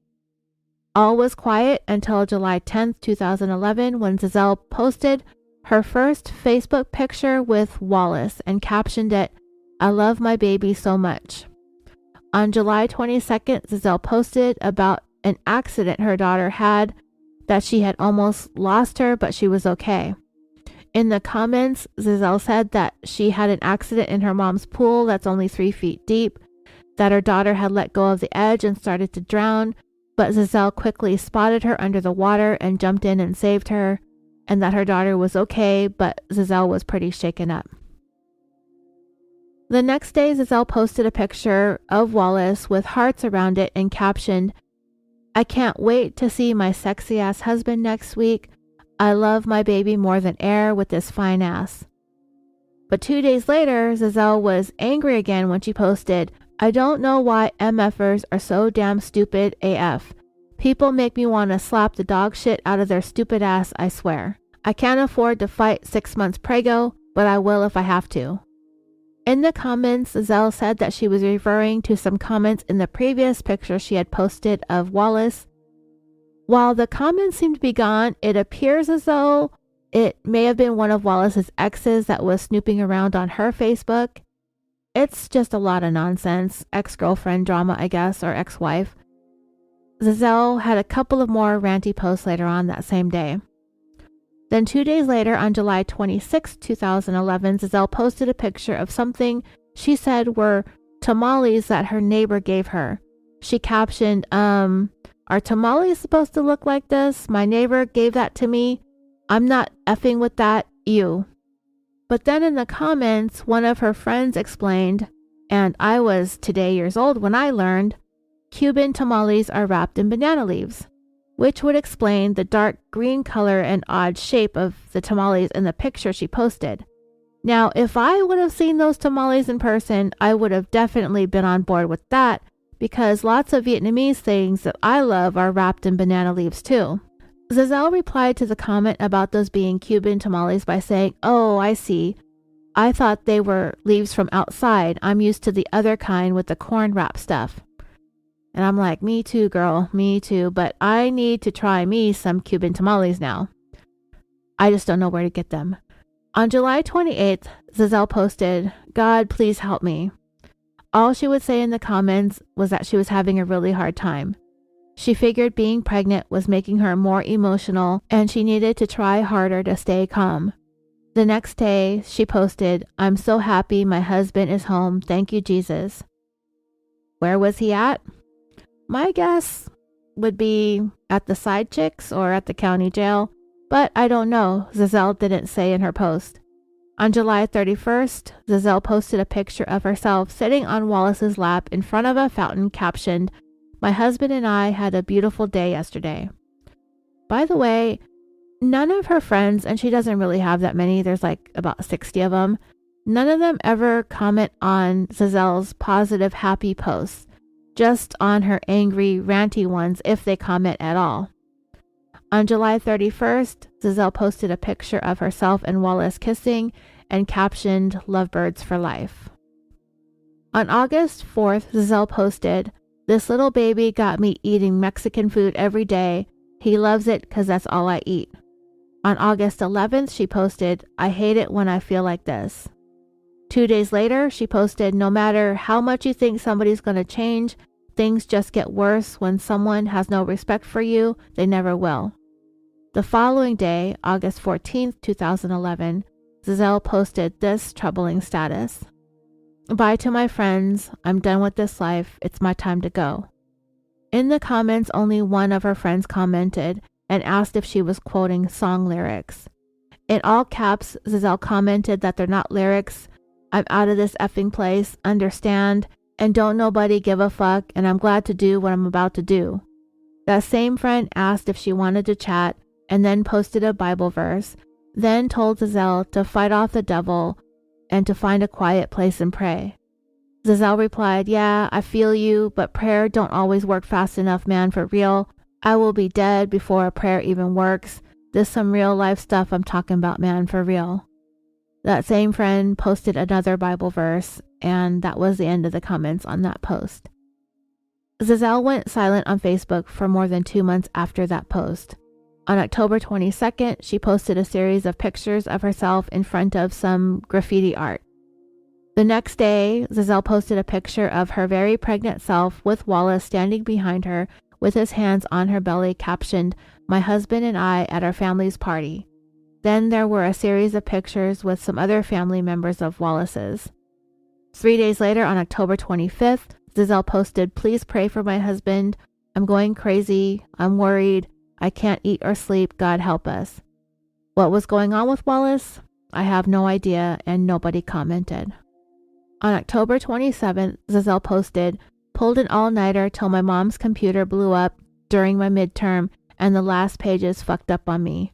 All was quiet until July 10th, 2011, when Za'zell posted her first Facebook picture with Wallace and captioned it, I love my baby so much. On July 22nd, Za'zell posted about an accident her daughter had, that she had almost lost her, but she was okay. In the comments, Za'zell said that she had an accident in her mom's pool that's only 3 feet deep, that her daughter had let go of the edge and started to drown, but Za'zell quickly spotted her under the water and jumped in and saved her, and that her daughter was okay, but Za'zell was pretty shaken up. The next day, Za'zell posted a picture of Wallace with hearts around it and captioned, I can't wait to see my sexy-ass husband next week. I love my baby more than air with this fine ass. But 2 days later, Za'zell was angry again when she posted, I don't know why MFers are so damn stupid AF. People make me want to slap the dog shit out of their stupid ass, I swear. I can't afford to fight 6 months prego, but I will if I have to. In the comments, Za'zell said that she was referring to some comments in the previous picture she had posted of Wallace. While the comments seemed to be gone, it appears as though it may have been one of Wallace's exes that was snooping around on her Facebook. It's just a lot of nonsense, ex-girlfriend drama, I guess, or ex-wife. Za'zell had a couple of more ranty posts later on that same day. Then 2 days later, on July 26, 2011, Za'zell posted a picture of something she said were tamales that her neighbor gave her. She captioned, are tamales supposed to look like this? My neighbor gave that to me. I'm not effing with that, ew. But then in the comments, one of her friends explained, and I was today years old when I learned, Cuban tamales are wrapped in banana leaves, which would explain the dark green color and odd shape of the tamales in the picture she posted. Now, if I would have seen those tamales in person, I would have definitely been on board with that, because lots of Vietnamese things that I love are wrapped in banana leaves too. Za'zell replied to the comment about those being Cuban tamales by saying, oh, I see. I thought they were leaves from outside. I'm used to the other kind with the corn wrap stuff. And I'm like, me too, girl, me too, but I need to try me some Cuban tamales now. I just don't know where to get them. On July 28th, Za'zell posted, God, please help me. All she would say in the comments was that she was having a really hard time. She figured being pregnant was making her more emotional and she needed to try harder to stay calm. The next day, she posted, I'm so happy my husband is home. Thank you, Jesus. Where was he at? My guess would be at the side chicks or at the county jail, but I don't know. Za'zell didn't say in her post. On July 31st, Za'zell posted a picture of herself sitting on Wallace's lap in front of a fountain captioned, My husband and I had a beautiful day yesterday. By the way, none of her friends, and she doesn't really have that many, there's like about 60 of them, none of them ever comment on Za'zell's positive, happy posts. Just on her angry, ranty ones if they comment at all. On July 31st, Za'zell posted a picture of herself and Wallace kissing and captioned, Lovebirds for life. On August 4th, Za'zell posted, This little baby got me eating Mexican food every day. He loves it because that's all I eat. On August 11th, she posted, I hate it when I feel like this. 2 days later, she posted, No matter how much you think somebody's going to change, things just get worse. When someone has no respect for you, they never will. The following day, August 14th, 2011, Za'zell posted this troubling status. Bye to my friends. I'm done with this life. It's my time to go. In the comments, only one of her friends commented, and asked if she was quoting song lyrics. In all caps, Za'zell commented that they're not lyrics. I'm out of this effing place, understand, and don't nobody give a fuck, and I'm glad to do what I'm about to do. That same friend asked if she wanted to chat and then posted a Bible verse, then told Za'zell to fight off the devil and to find a quiet place and pray. Za'zell replied, "Yeah, I feel you, but prayer don't always work fast enough, man, for real. I will be dead before a prayer even works. This some real life stuff I'm talking about, man, for real." That same friend posted another Bible verse, and that was the end of the comments on that post. Za'zell went silent on Facebook for more than 2 months after that post. On October 22nd, she posted a series of pictures of herself in front of some graffiti art. The next day, Za'zell posted a picture of her very pregnant self with Wallace standing behind her with his hands on her belly, captioned, "My husband and I at our family's party." Then there were a series of pictures with some other family members of Wallace's. 3 days later, on October 25th, Za'zell posted, "Please pray for my husband. I'm going crazy. I'm worried. I can't eat or sleep. God help us." What was going on with Wallace? I have no idea, and nobody commented. On October 27th, Za'zell posted, "Pulled an all-nighter till my mom's computer blew up during my midterm and the last pages fucked up on me.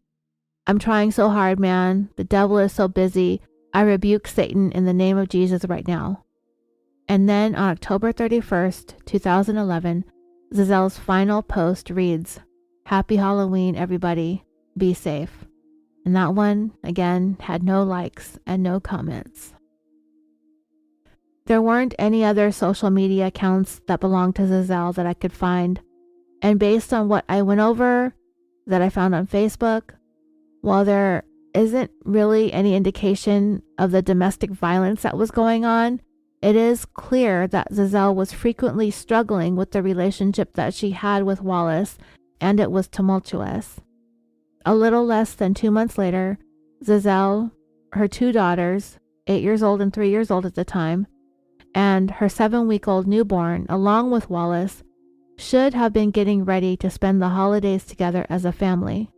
I'm trying so hard, man. The devil is so busy. I rebuke Satan in the name of Jesus right now." And then on October 31st, 2011, Za'zell's final post reads, "Happy Halloween, everybody. Be safe." And that one, again, had no likes and no comments. There weren't any other social media accounts that belonged to Za'zell that I could find. And based on what I went over that I found on Facebook, while there isn't really any indication of the domestic violence that was going on, it is clear that Za'zell was frequently struggling with the relationship that she had with Wallace, and it was tumultuous. A little less than 2 months later, Za'zell, her 2 daughters, 8 years old and 3 years old at the time, and her 7-week-old newborn, along with Wallace, should have been getting ready to spend the holidays together as a family.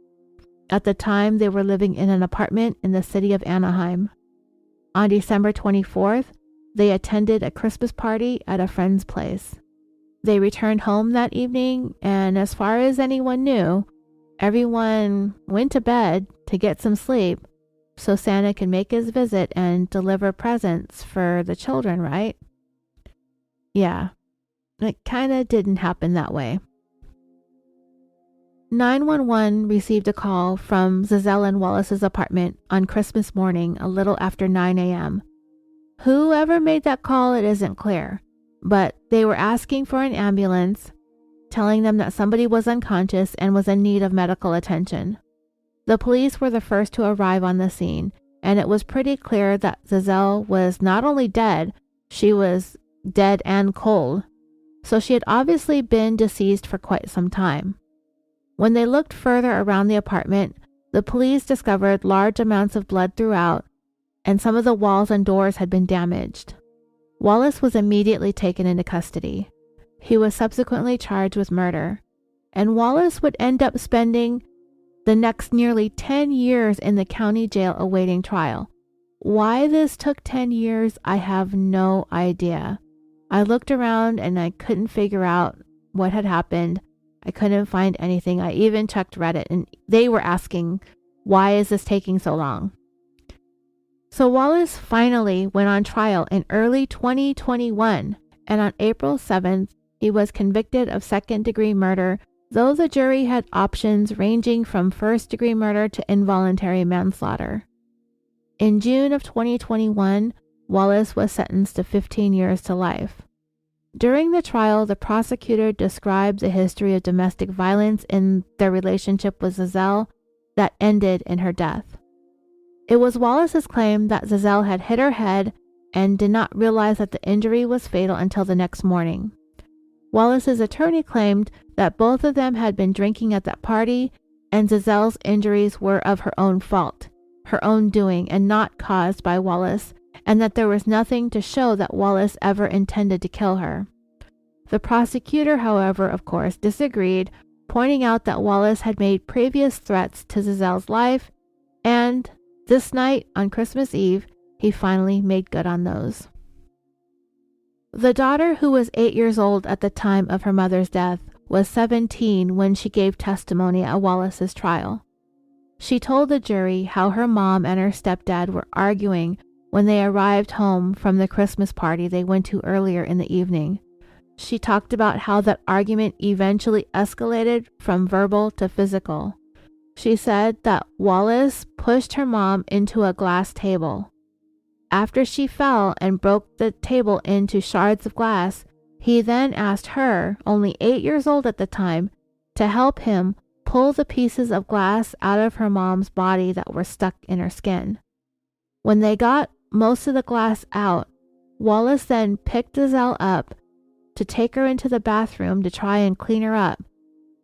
At the time, they were living in an apartment in the city of Anaheim. On December 24th, they attended a Christmas party at a friend's place. They returned home that evening, and as far as anyone knew, everyone went to bed to get some sleep so Santa could make his visit and deliver presents for the children, right? Yeah, it kind of didn't happen that way. 911 received a call from Za'zell and Wallace's apartment on Christmas morning a little after 9 a.m. Whoever made that call, it isn't clear, but they were asking for an ambulance, telling them that somebody was unconscious and was in need of medical attention. The police were the first to arrive on the scene, and it was pretty clear that Za'zell was not only dead, she was dead and cold, so she had obviously been deceased for quite some time. When they looked further around the apartment, the police discovered large amounts of blood throughout, and some of the walls and doors had been damaged. Wallace was immediately taken into custody. He was subsequently charged with murder, and Wallace would end up spending the next nearly 10 years in the county jail awaiting trial. Why this took 10 years, I have no idea. I looked around and I couldn't figure out what had happened. I couldn't find anything. I even checked Reddit and they were asking, why is this taking so long? So Wallace finally went on trial in early 2021, and on April 7th, he was convicted of second-degree murder, though the jury had options ranging from first-degree murder to involuntary manslaughter. In June of 2021, Wallace was sentenced to 15 years to life. During the trial, the prosecutor described the history of domestic violence in their relationship with Za'zell that ended in her death. It was Wallace's claim that Za'zell had hit her head and did not realize that the injury was fatal until the next morning. Wallace's attorney claimed that both of them had been drinking at that party, and Za'zell's injuries were of her own fault, her own doing, and not caused by Wallace, and that there was nothing to show that Wallace ever intended to kill her. The prosecutor, however, of course, disagreed, pointing out that Wallace had made previous threats to Za'zell's life, and this night on Christmas Eve, he finally made good on those. The daughter, who was 8 years old at the time of her mother's death, was 17 when she gave testimony at Wallace's trial. She told the jury how her mom and her stepdad were arguing when they arrived home from the Christmas party they went to earlier in the evening. She talked about how that argument eventually escalated from verbal to physical. She said that Wallace pushed her mom into a glass table. After she fell and broke the table into shards of glass, he then asked her, only 8 years old at the time, to help him pull the pieces of glass out of her mom's body that were stuck in her skin. When they got most of the glass out, Wallace then picked Za'zell up to take her into the bathroom to try and clean her up,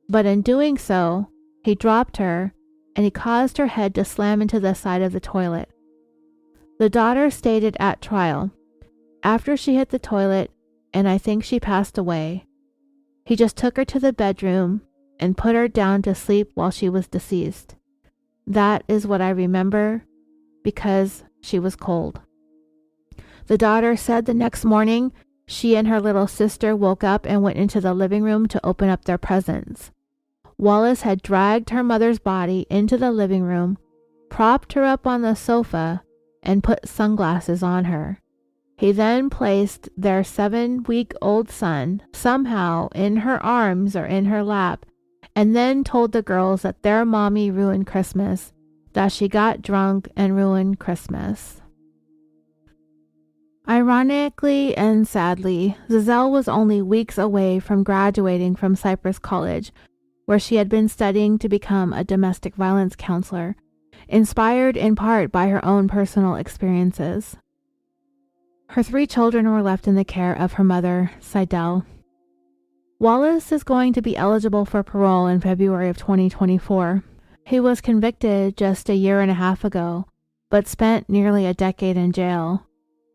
but in doing so, he dropped her and he caused her head to slam into the side of the toilet. The daughter stated at trial, after she hit the toilet and I think she passed away, he just took her to the bedroom and put her down to sleep while she was deceased. That is what I remember because she was cold. The daughter said the next morning she and her little sister woke up and went into the living room to open up their presents. Wallace had dragged her mother's body into the living room, propped her up on the sofa, and put sunglasses on her. He then placed their 7-week-old son somehow in her arms or in her lap, and then told the girls that their mommy ruined Christmas, that she got drunk and ruined Christmas. Ironically and sadly, Za'zell was only weeks away from graduating from Cypress College, where she had been studying to become a domestic violence counselor, inspired in part by her own personal experiences. Her 3 children were left in the care of her mother, Za'zell. Wallace is going to be eligible for parole in February of 2024. He was convicted just a year and a half ago, but spent nearly a decade in jail,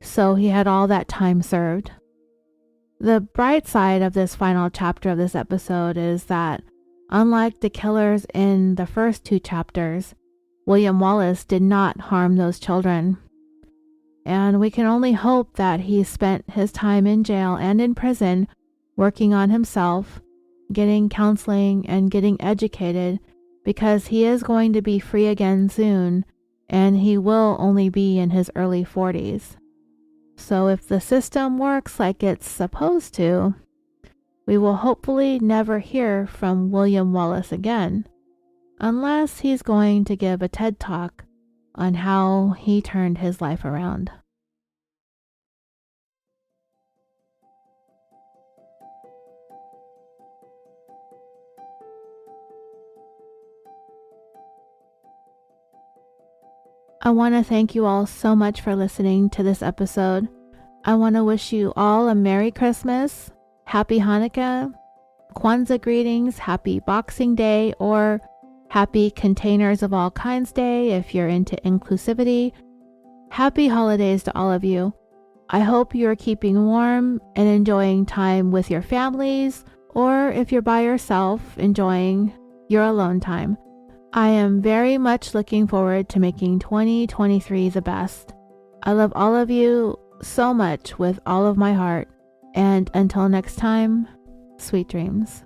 so he had all that time served. The bright side of this final chapter of this episode is that, unlike the killers in the first 2 chapters, William Wallace did not harm those children. And we can only hope that he spent his time in jail and in prison working on himself, getting counseling, and getting educated, because he is going to be free again soon, and he will only be in his early 40s. So if the system works like it's supposed to, we will hopefully never hear from William Wallace again, unless he's going to give a TED Talk on how he turned his life around. I want to thank you all so much for listening to this episode. I want to wish you all a Merry Christmas, Happy Hanukkah, Kwanzaa greetings, Happy Boxing Day, or Happy Containers of All Kinds Day if you're into inclusivity. Happy holidays to all of you. I hope you're keeping warm and enjoying time with your families, or if you're by yourself, enjoying your alone time. I am very much looking forward to making 2023 the best. I love all of you so much with all of my heart, and until next time, sweet dreams.